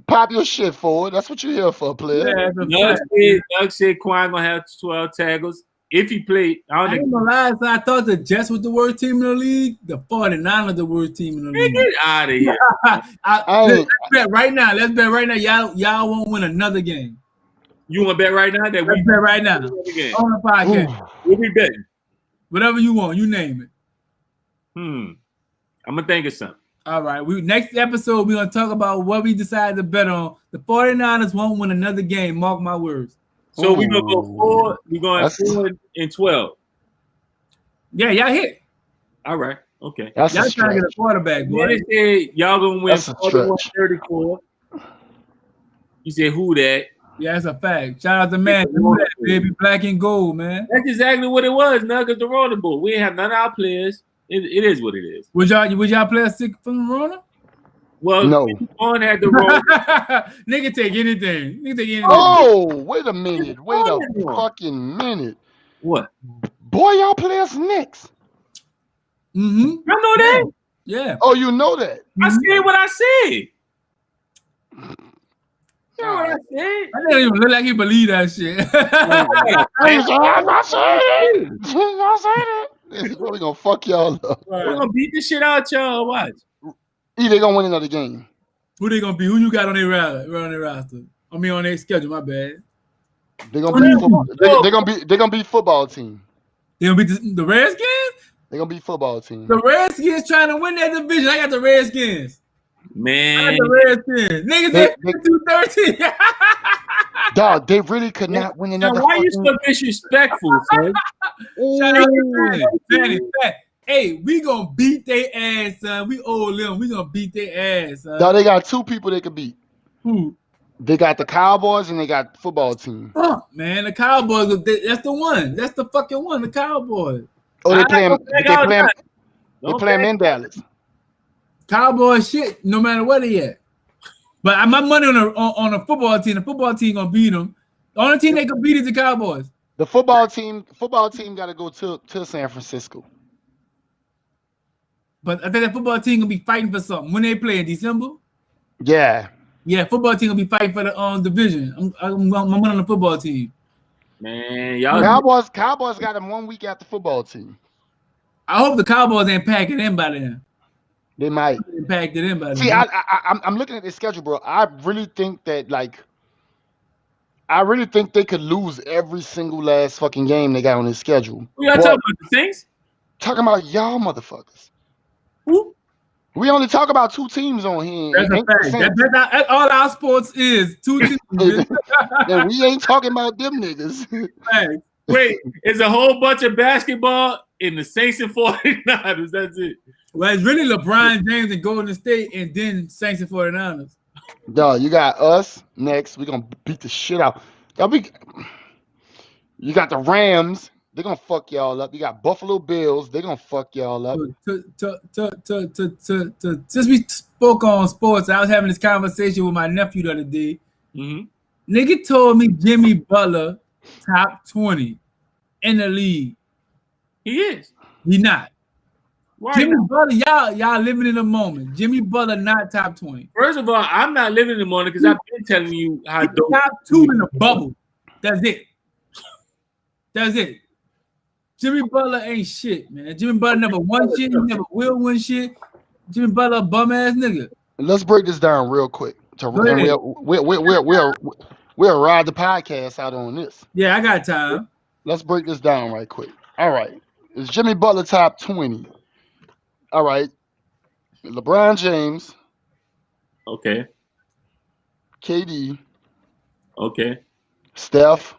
Pop your shit forward. That's what you here for, player. Doug said Quan gonna have 12 tackles. If he played, I ain't gonna lie, so I thought the Jets was the worst team in the league. The 49ers the worst team in the league. Get out of here. Let's bet right now. Y'all won't win another game. You want to bet right now? Let's bet right now. On the podcast. We'll be betting. Whatever you want, you name it. I'm gonna think of something. All right. Next episode, we're gonna talk about what we decided to bet on. The 49ers won't win another game. Mark my words. So we're gonna go 4. We're going 4 and 12. Yeah, y'all hit. All right. Okay. Y'all trying to get a quarterback, boy. They said y'all gonna win 41-34. You said who that? Yeah, that's a fact. Shout out to man. Who that, baby? Black and gold, man. That's exactly what it was. Nuggets the Rona Bowl. We ain't have none of our players. It is what it is. Would y'all play a sick from the Rona? Well, no. On had the role. Nigga take anything. Oh, wait a minute. Wait a fucking minute. What? Boy, y'all play us next. Mm-hmm. I know that. Yeah. Oh, you know that. I said what I said. You know what I said? I didn't even look like he believed that shit. I said it. We're gonna fuck y'all up. We're gonna beat the shit out y'all. Watch. They gonna win another game. Who they gonna be? Who you got on their roster? I mean, on their schedule. My bad. They're gonna be. They're gonna be football team. They gonna be the Redskins. They're gonna be football team. The Redskins trying to win that division. I got the Redskins. Man, I got the Redskins. Niggas at 2-13. Dog, they really could not win another. Why you so disrespectful, son? Shout out to Hey, we gonna beat their ass, son. We owe them. We gonna beat their ass, son. Dog, they got 2 people they could beat. Who? They got the Cowboys and they got the football team. Oh, man, the Cowboys. That's the one. That's the fucking one. The Cowboys. Oh, they play them in Dallas. Cowboys shit, no matter where they at. But my money on a football team. The football team gonna beat them. The only team they can beat is the Cowboys. The football team got to go to San Francisco. But I think that football team gonna be fighting for something when they play in December. Yeah. Yeah, football team gonna be fighting for the division. I'm money on the football team. Man, y'all. Cowboys got them 1 week after football team. I hope the Cowboys ain't packing in by then. They might. Packed it in by then. See, I'm looking at the schedule, bro. I really think they could lose every single last fucking game they got on their schedule. We gotta talk about the things. Talking about y'all motherfuckers. Who? We only talk about 2 teams on here. That's a fact. That's all our sports is 2 teams. And we ain't talking about them niggas. Wait, it's a whole bunch of basketball in the Saints and 49ers. That's it. Well, it's really LeBron James and Golden State, and then Saints and 49ers. Dog, you got us next. We're gonna beat the shit out. You got the Rams. They're gonna fuck y'all up. You got Buffalo Bills. They're gonna fuck y'all up. Since we spoke on sports, I was having this conversation with my nephew the other day. Mm-hmm. Nigga told me Jimmy Butler top 20 in the league. He is. He not. Why Jimmy not? Butler, y'all living in the moment. Jimmy Butler not top 20. First of all, I'm not living in the morning because I've been telling you how dope. Top 2 in the bubble. That's it. That's it. Jimmy Butler ain't shit, man. Jimmy Butler never won shit. He never will win shit. Jimmy Butler a bum ass nigga. Let's break this down real quick. We'll ride the podcast out on this. Yeah, I got time. Let's break this down right quick. All right. Is Jimmy Butler top 20? All right. LeBron James. Okay. KD. Okay. Steph.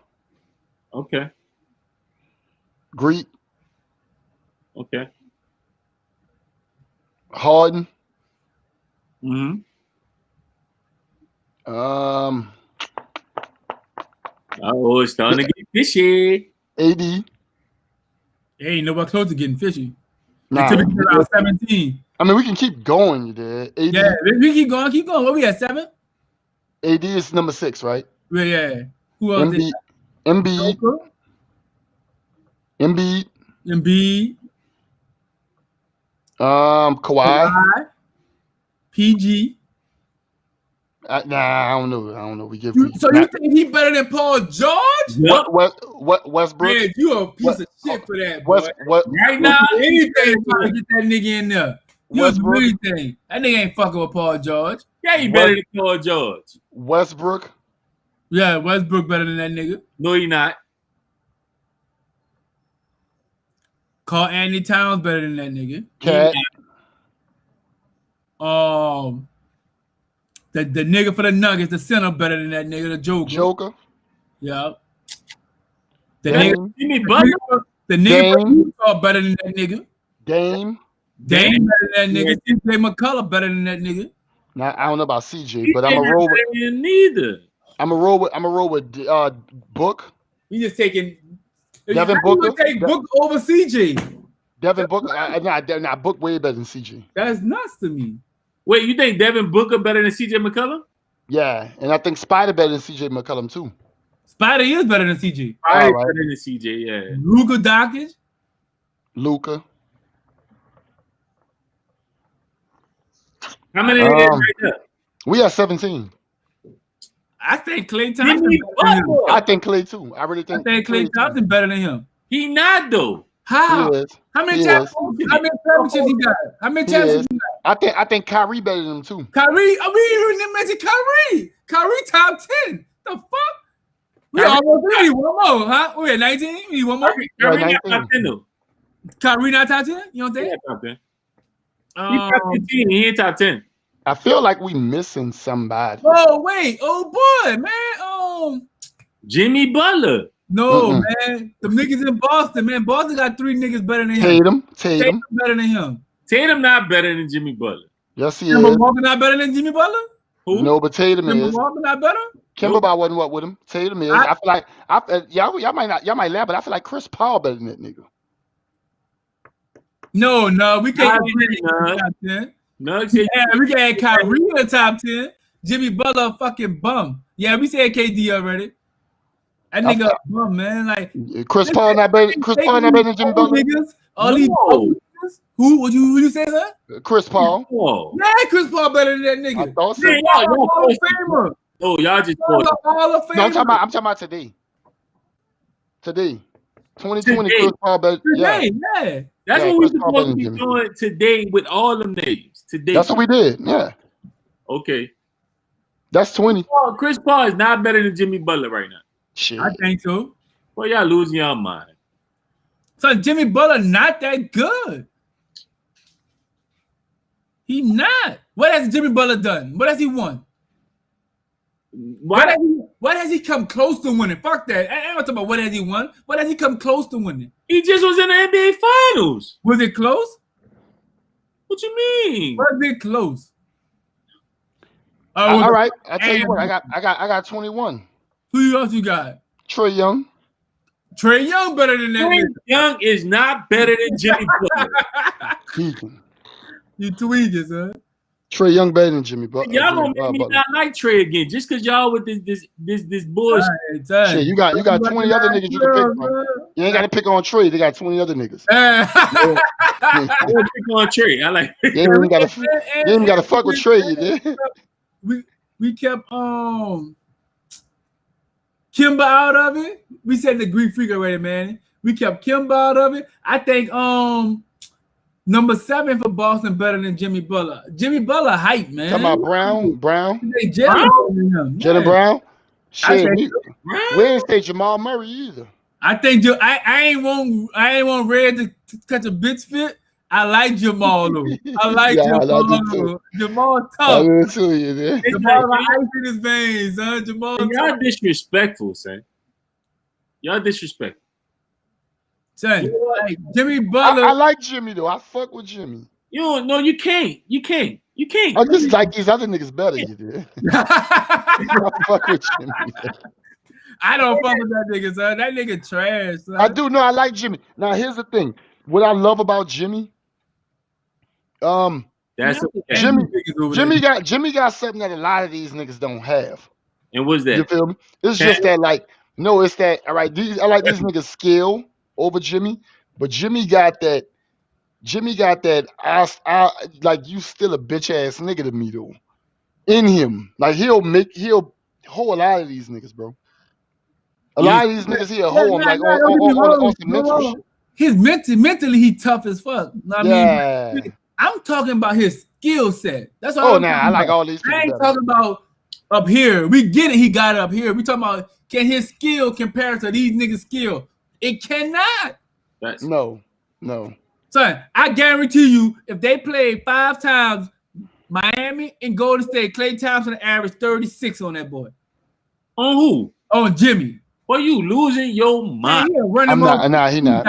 Okay. Greek. Okay. Harden. Mm-hmm. Oh, it's starting to get fishy. AD. Ain't nobody close to getting fishy. Nah. Typically around 17. I mean, we can keep going, you did. AD. Yeah, we keep going. Keep going. What we at 7? AD is number 6, right? Yeah. Who else? Embiid. Embiid. Kawhi. PG. I don't know. We give. So you think he better than Paul George? Yep. Westbrook? Man, you a piece of shit for that, boy. Right now, Anything trying to get that nigga in there. You Westbrook? anything. That nigga ain't fucking with Paul George. yeah, he better than Paul George. Westbrook? Yeah, Westbrook better than that nigga. No, he not. Carl Anthony Towns better than that nigga. Cat? The nigga for the Nuggets, the center better than that nigga, the Joker. Yeah. The nigga, Jimmy Butler. the nigga better than that nigga. Dame better than that nigga. CJ McCullough better than that nigga. Now I don't know about CJ, but I'm a roll with. Neither. I'm a roll with Book. You just taking Devin Booker. Take Book over CJ. Devin Booker. Nah, Book way better than CJ. That's nuts to me. Wait, you think Devin Booker better than CJ McCollum? Yeah, and I think Spider better than CJ McCollum too. Spider is better than CJ. Spider right. better than CJ, yeah. Luka Doncic. Luka. How many is right now? We are 17. I think Klay Thompson. I think Clay too. I really think. I think Klay Thompson better than him. He not though. How? How many championships he got? How many championships he got? I think Kyrie better than him too. Kyrie, we didn't mention Kyrie. Kyrie top 10. The fuck? We almost need one more, huh? We at 19. We need one more. Kyrie not top 10 though. Kyrie not top 10? You don't think? Yeah, top 10. He's top 15. He ain't top 10. I feel like we missing somebody. Oh wait, oh boy, man. Jimmy Butler. No, man. The niggas in Boston, man. Boston got 3 niggas better than him. Tatum better than him. Tatum not better than Jimmy Butler. Yes, he Kemba is. Walker not better than Jimmy Butler? Who? No, but Tatum is. Walker not better? Kemba wasn't what with him. Tatum is. I feel like y'all might laugh, but I feel like Chris Paul better than that nigga. No, we can't. No, Yeah, we can add Kyrie in the top 10. Jimmy Butler a fucking bum. Yeah, we said KD already. That nigga a bum, man. Like Chris Paul not better. Chris Paul not better than Jimmy Butler. Niggas, all these niggas. Who would you say that? Chris Paul. Whoa. Yeah, Chris Paul better than that nigga. I thought so. Man, y'all Hall of Famer. Oh, y'all just Hall of Famer. No, I'm talking about today. Today. 2020 Chris Paul better. Today, yeah. That's what we're supposed to be doing today with all them names. Today. That's what we did. Yeah. Okay. That's 20. Chris Paul is not better than Jimmy Butler right now. Shit. I think so. Well, y'all losing your mind. So Jimmy Butler not that good. He not. What has Jimmy Butler done? What has he won? What has he come close to winning? Fuck that. I ain't talking about what has he won. What has he come close to winning? He just was in the NBA Finals. Was it close? What you mean? Was it close? All right. I'll tell you what. I got 21. Who else you got? Trae Young. Trae Young better than that. Trae Young is not better than Jimmy Butler. You tweaking, son. Trae Young better than Jimmy Butler. Y'all gonna make me not like Trae again just because y'all with this bullshit. Right, shit, you got 20 other niggas you can pick from. You ain't got to pick on Trae. They got 20 other niggas. I pick on Trae. I like. You ain't even got to fuck with Trae. You did. We kept Kimba out of it. We said the Greek freak already, man. We kept Kimba out of it. I think number 7 for Boston better than Jimmy Butler. Jimmy Butler hype, man. Talking about Brown. Jalen Brown. Shit, we didn't say Jamal Murray either. I think I ain't want Red to catch a bitch fit. I like Jamal though. I like Jamal. Jamal tough. I will too, you there. Jamal got ice in his veins, huh? Jamal. Y'all disrespectful, son. Y'all disrespectful. Son, like Jimmy Butler. I like Jimmy though. I fuck with Jimmy. You can't. I just like these other niggas better, you did. I fuck with Jimmy. I don't fuck with that nigga, son. That nigga trash, son. I do know I like Jimmy. Now here's the thing. What I love about Jimmy, Jimmy got something that a lot of these niggas don't have. And what's that? You feel me? It's just that it's that all right. I like these niggas skill over Jimmy, but Jimmy got that. I like you still a bitch ass nigga to me though. In him, like he'll hold a lot of these niggas, bro. A lot of these niggas he'll hold them like on some mental shit. His mentally he tough as fuck. I mean, I'm talking about his skill set. That's all. I like all these people. I ain't talking about up here. We get it. He got it up here. We talking about can his skill compare to these niggas' skill? It cannot. No. Son, I guarantee you, if they played 5 times, Miami and Golden State, Klay Thompson averaged 36 on that boy. On who? On Jimmy. Boy, you losing your mind. He not.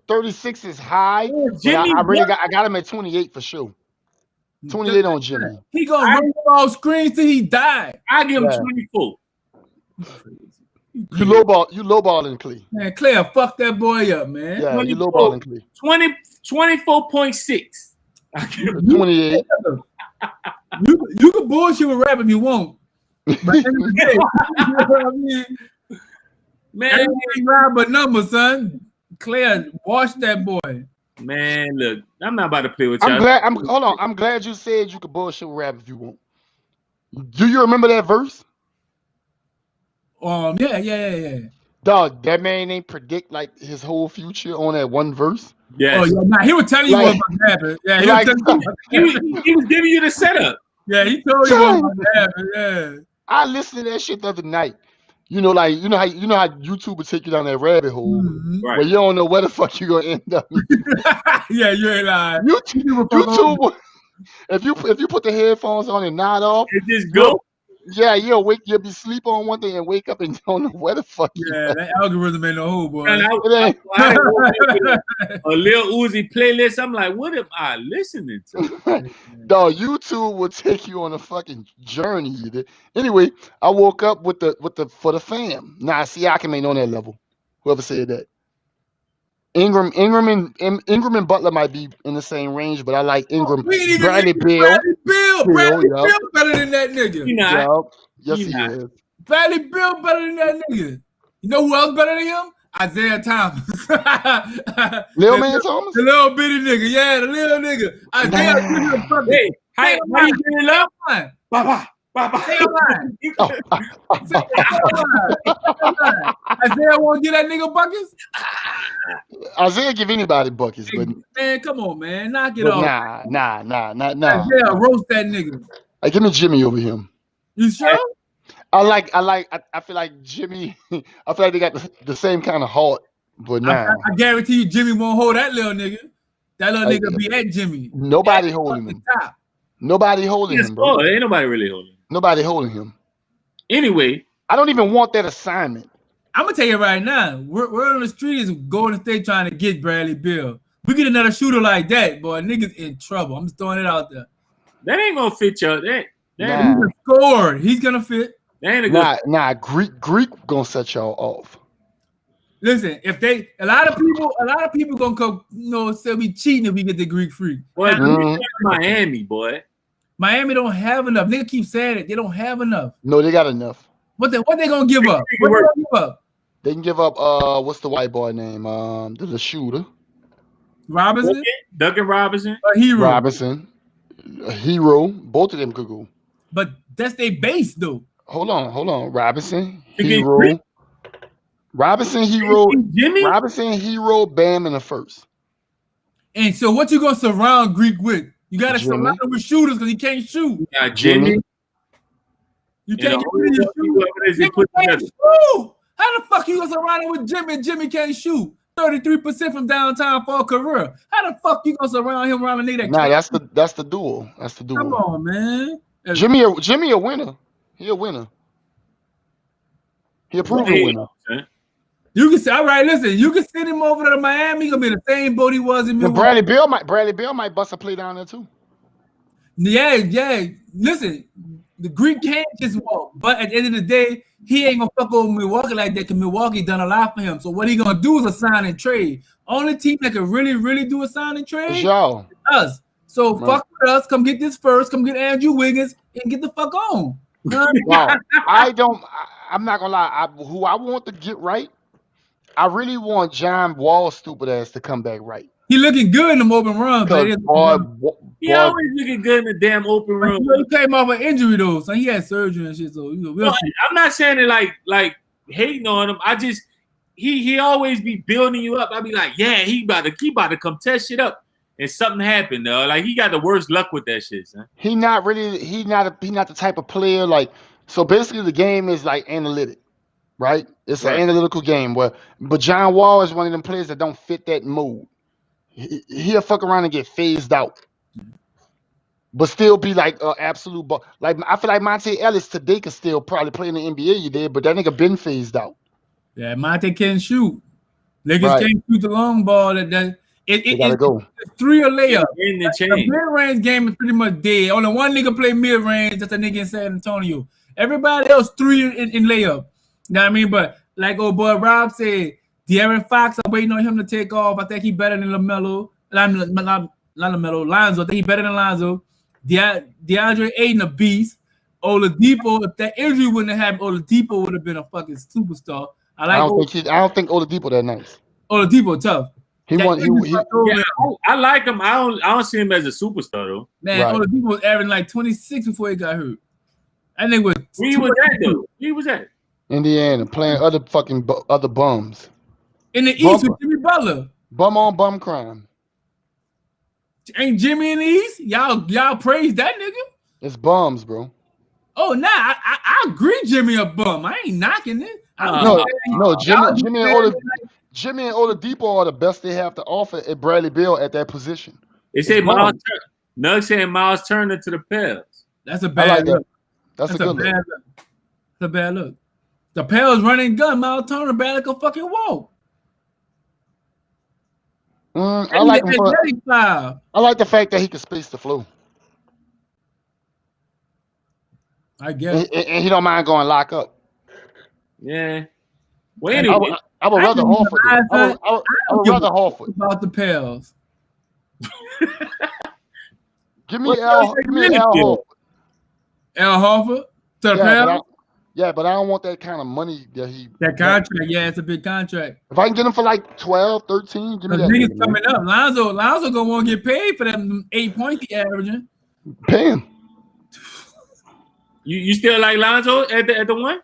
36 is high. I got him at 28 for sure. 28 on Jimmy. He gonna run all screens till he die. I give him 24. You lowballing Clay. Man, Clay, fuck that boy up, man. Yeah, you lowballing Clay. 24.6. 28. You can bullshit with rap if you want. But at the end of the day, you know what I mean? Man, everything right but numbers, son. Claire, watch that boy. Man, look, I'm not about to play with y'all. Hold on. I'm glad you said you could bullshit with rap if you want. Do you remember that verse? Yeah. Dog, that man ain't predict like his whole future on that one verse. Yeah. Oh, yeah. He was telling you what was happening. Yeah, he was giving you the setup. Yeah, he told you what was happening. Yeah. I listened to that shit the other night. You know how YouTube will take you down that rabbit hole, right? But you don't know where the fuck you gonna end up. Yeah, you ain't lying. YouTube. If you put the headphones on and nod off, it just go. Yeah, you'll be sleep on one thing and wake up and don't know where the fuck. Yeah, that algorithm ain't no hole, boy. I a Lil Uzi playlist. I'm like, what am I listening to? Dog, YouTube will take you on a fucking journey. Anyway, I woke up with the for the fam. Nah, see, I can make on that level. Whoever said that. Ingram and Butler might be in the same range, but I like Ingram. We ain't even Bradley mentioned Beal. Bradley yup. Bill better than that nigga. He not. Yup. Yes, He he not. is. Bradley Bill better than that nigga. You know who else better than him? Isaiah Thomas. Lil Man Thomas? The little bitty nigga. Yeah, the little nigga. Isaiah give me a bucket. Hey, how you getting up? Fine. Bye. Stay online. Oh. Isaiah won't get that nigga buckets? Isaiah give anybody buckets, but Man, come on, man. Knock it but off. nah. Isaiah, roast that nigga. Hey, give me Jimmy over him. You sure? I feel like Jimmy. I feel like they got the same kind of heart, but nah. I guarantee you, Jimmy won't hold that little nigga. That little nigga be at Jimmy. Nobody holding him. Top. Nobody holding him, bro. Ain't nobody really holding him. Nobody holding him. Anyway, I don't even want that assignment. I'm gonna tell you right now, we're on the streets of Golden State trying to get Bradley Beal. We get another shooter like that, boy, niggas in trouble. I'm just throwing it out there. that ain't gonna fit y'all. He's a scorer. He's gonna fit. That ain't a good. Nah. Greek gonna set y'all off. Listen, if they a lot of people gonna come, say we cheating if we get the Greek freak. Boy, Mhm. Miami, boy. Miami don't have enough. Nigga keep saying it. They don't have enough. No, they got enough. What they gonna give up? What they gonna give up? They can give up. What's the white boy name? The shooter. Robinson? Duncan Robinson. A hero. Robinson. A hero. Both of them could go. But that's their base, though. Hold on. Robinson. You get Hero. Greek? Robinson. Hero. Jimmy. Robinson. Hero. Bam in the first. And so what you gonna surround Greek with? You gotta Jimmy. surround him with shooters because he can't shoot. Jimmy. You And can't the get rid of your only shooters. weapon is he Jimmy put can't together. shoot. How the fuck you gonna surround him with Jimmy and Jimmy can't shoot? 33% from downtown for a career. How the fuck you gonna surround him around a nigga that Nah, can't? that's the duel. That's the duel. Come on, man. Jimmy a winner. He a winner. He a proven winner. You can say, all right, listen, you can send him over to Miami, gonna be the same boat he was in But Milwaukee. Bradley Beal might bust a play down there too. Yeah. Listen, the Greek can't just walk, but at the end of the day, he ain't gonna fuck over Milwaukee like that because Milwaukee done a lot for him. So what he gonna do is a sign and trade. Only team that can really do a sign and It's trade y'all. us. So Right. fuck with us. Come get this first. Come get Andrew Wiggins and get the fuck on. Wow. I'm not gonna lie. Who I want to get right, I really want John Wall stupid ass to come back right. He looking good in the open run, but He always looking good in the damn open room. he came off an injury though, so he had surgery and shit. So we'll see. I'm not saying it like hating on him. I just he always be building you up. I be like, yeah, he about to come test shit up, and something happened though. Like he got the worst luck with that shit, son. He not the type of player like. So basically, the game is like analytic, right? It's Right. an analytical game. But John Wall is one of them players that don't fit that mold. He'll fuck around and get phased out, but still be like absolute. Like I feel like Monte Ellis today could still probably play in the NBA. You did, but that nigga been phased out. Yeah, Monte can't shoot. Niggas Right. can't shoot the long ball. They gotta go. It's three or layup. In the The chain. mid-range game is pretty much dead. Only one nigga play mid-range. That's a nigga in San Antonio. Everybody else three in layup. You know what I mean? But like old boy Rob said, De'Aaron Fox, I'm waiting on him to take off. I think he better than LaMelo. Not LaMelo. Lonzo. I think he better than Lonzo. DeAndre Ayton a beast. Oladipo, if that injury wouldn't have happened, Oladipo would have been a fucking superstar. I don't think Oladipo that nice. Oladipo tough. He That won. injury fucked over Yeah, him. I like him. I don't see him as a superstar though. Man, Right. Oladipo was averaging like 26 before he got hurt. I think with Where he was at though? He was at. Indiana playing other fucking other bums. in the East with Jimmy Butler. Bum on bum crime. Ain't Jimmy in the East? Y'all praise that nigga? It's bums, bro. Oh, nah, I agree Jimmy a bum. I ain't knocking it. No, Y'all Jimmy and Oladipo are the best they have to offer at Bradley Beal at that position. They say It's Miles. bums. Nug saying Miles Turner to the Pels. That's a I bad like that. look. That's a good bad look. look. That's a bad look. The Pels running gun, Miles Turner bad like a fucking wall. I like him for, five. I like the fact that he can space the flow. I guess. And he don't mind going lock up. Yeah. Well, anyway, I would rather Horford. I would rather Horford. About the Pels. Give me Al Horford. Al Horford to the Pels? But I don't want that kind of money that he. That contract, it's a big contract. If I can get him for like 12, 13, give me that. Niggas coming up. Lonzo gonna want to get paid for them 8 points he averaging. Pay him. You still like Lonzo at the one?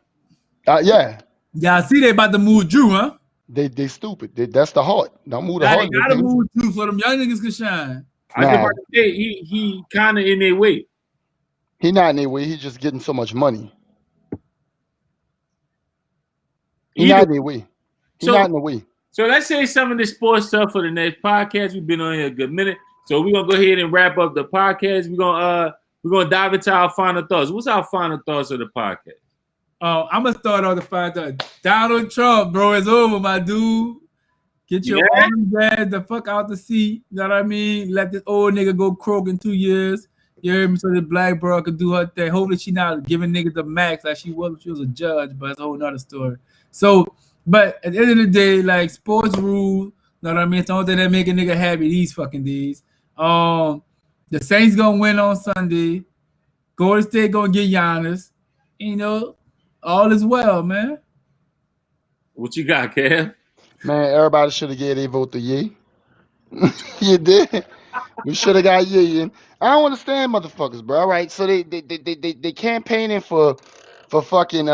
Yeah. Yeah, I see they about to move Drew, huh? They stupid. That's the heart. Don't move the heart. They gotta move Drew so them young niggas can shine. I was about to say he kind of in their way. He not in their way. He's just getting so much money. He's not in their way. Not in the way. So let's say some of the sports stuff for the next podcast. We've been on here a good minute, so we're gonna go ahead and wrap up the podcast. We're gonna dive into our final thoughts. What's our final thoughts of the podcast? I'm gonna start off the final thoughts. Donald Trump, bro, it's over, my dude. Get your arms dad the fuck out the seat. You know what I mean? Let this old nigga go croak in 2 years. You hear me? So the black girl can do her thing. Hopefully she not giving niggas the max like she was when she was a judge, but it's a whole nother story. So, but at the end of the day, like sports rules, you know what I mean? It's the only thing that make a nigga happy these fucking days. The Saints gonna win on Sunday. Golden State gonna get Giannis. You know, all is well, man. What you got, Kev? Man, everybody should have gave their vote to Ye. You did. We should have got Ye in. I don't understand motherfuckers, bro. All right, so they campaigning for fucking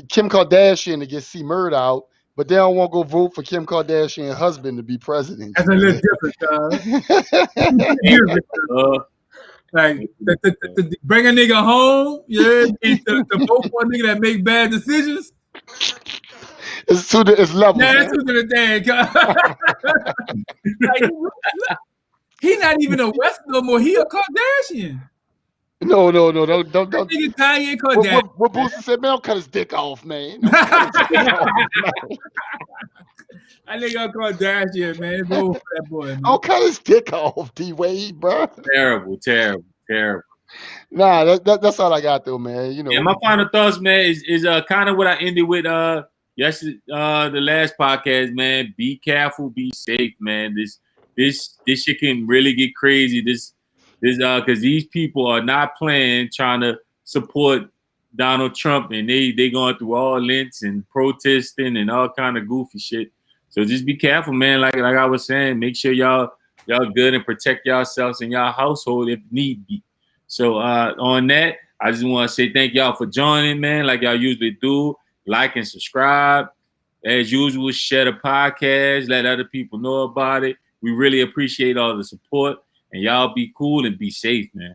Kim Kardashian to get C Murd out, but they don't want to go vote for Kim Kardashian's husband to be president. That's a little different, like to bring a nigga home, to vote for a nigga that make bad decisions. It's level. Yeah, that's to the thing. Like, he not even a West no more. He a Kardashian. No, don't. Nigga Kanye Kardashian. What Booster said, man, don't cut his dick off, man. I think I'll Kardashian, man. It's over for that boy, man. Don't cut his dick off, D-Wade, bro. Terrible. Nah, that's all I got though, man. You know. Yeah, my final thoughts, man, is kind of what I ended with the last podcast, man. Be careful, be safe, man. This shit can really get crazy. This because these people are not playing, trying to support Donald Trump, and they going through all lengths and protesting and all kind of goofy shit. So just be careful, man. Like I was saying, make sure y'all good and protect yourselves and y'all household if need be. So on that, I just want to say thank y'all for joining, man. Like y'all usually do, like and subscribe. As usual, share the podcast, let other people know about it. We really appreciate all the support, and y'all be cool and be safe, man.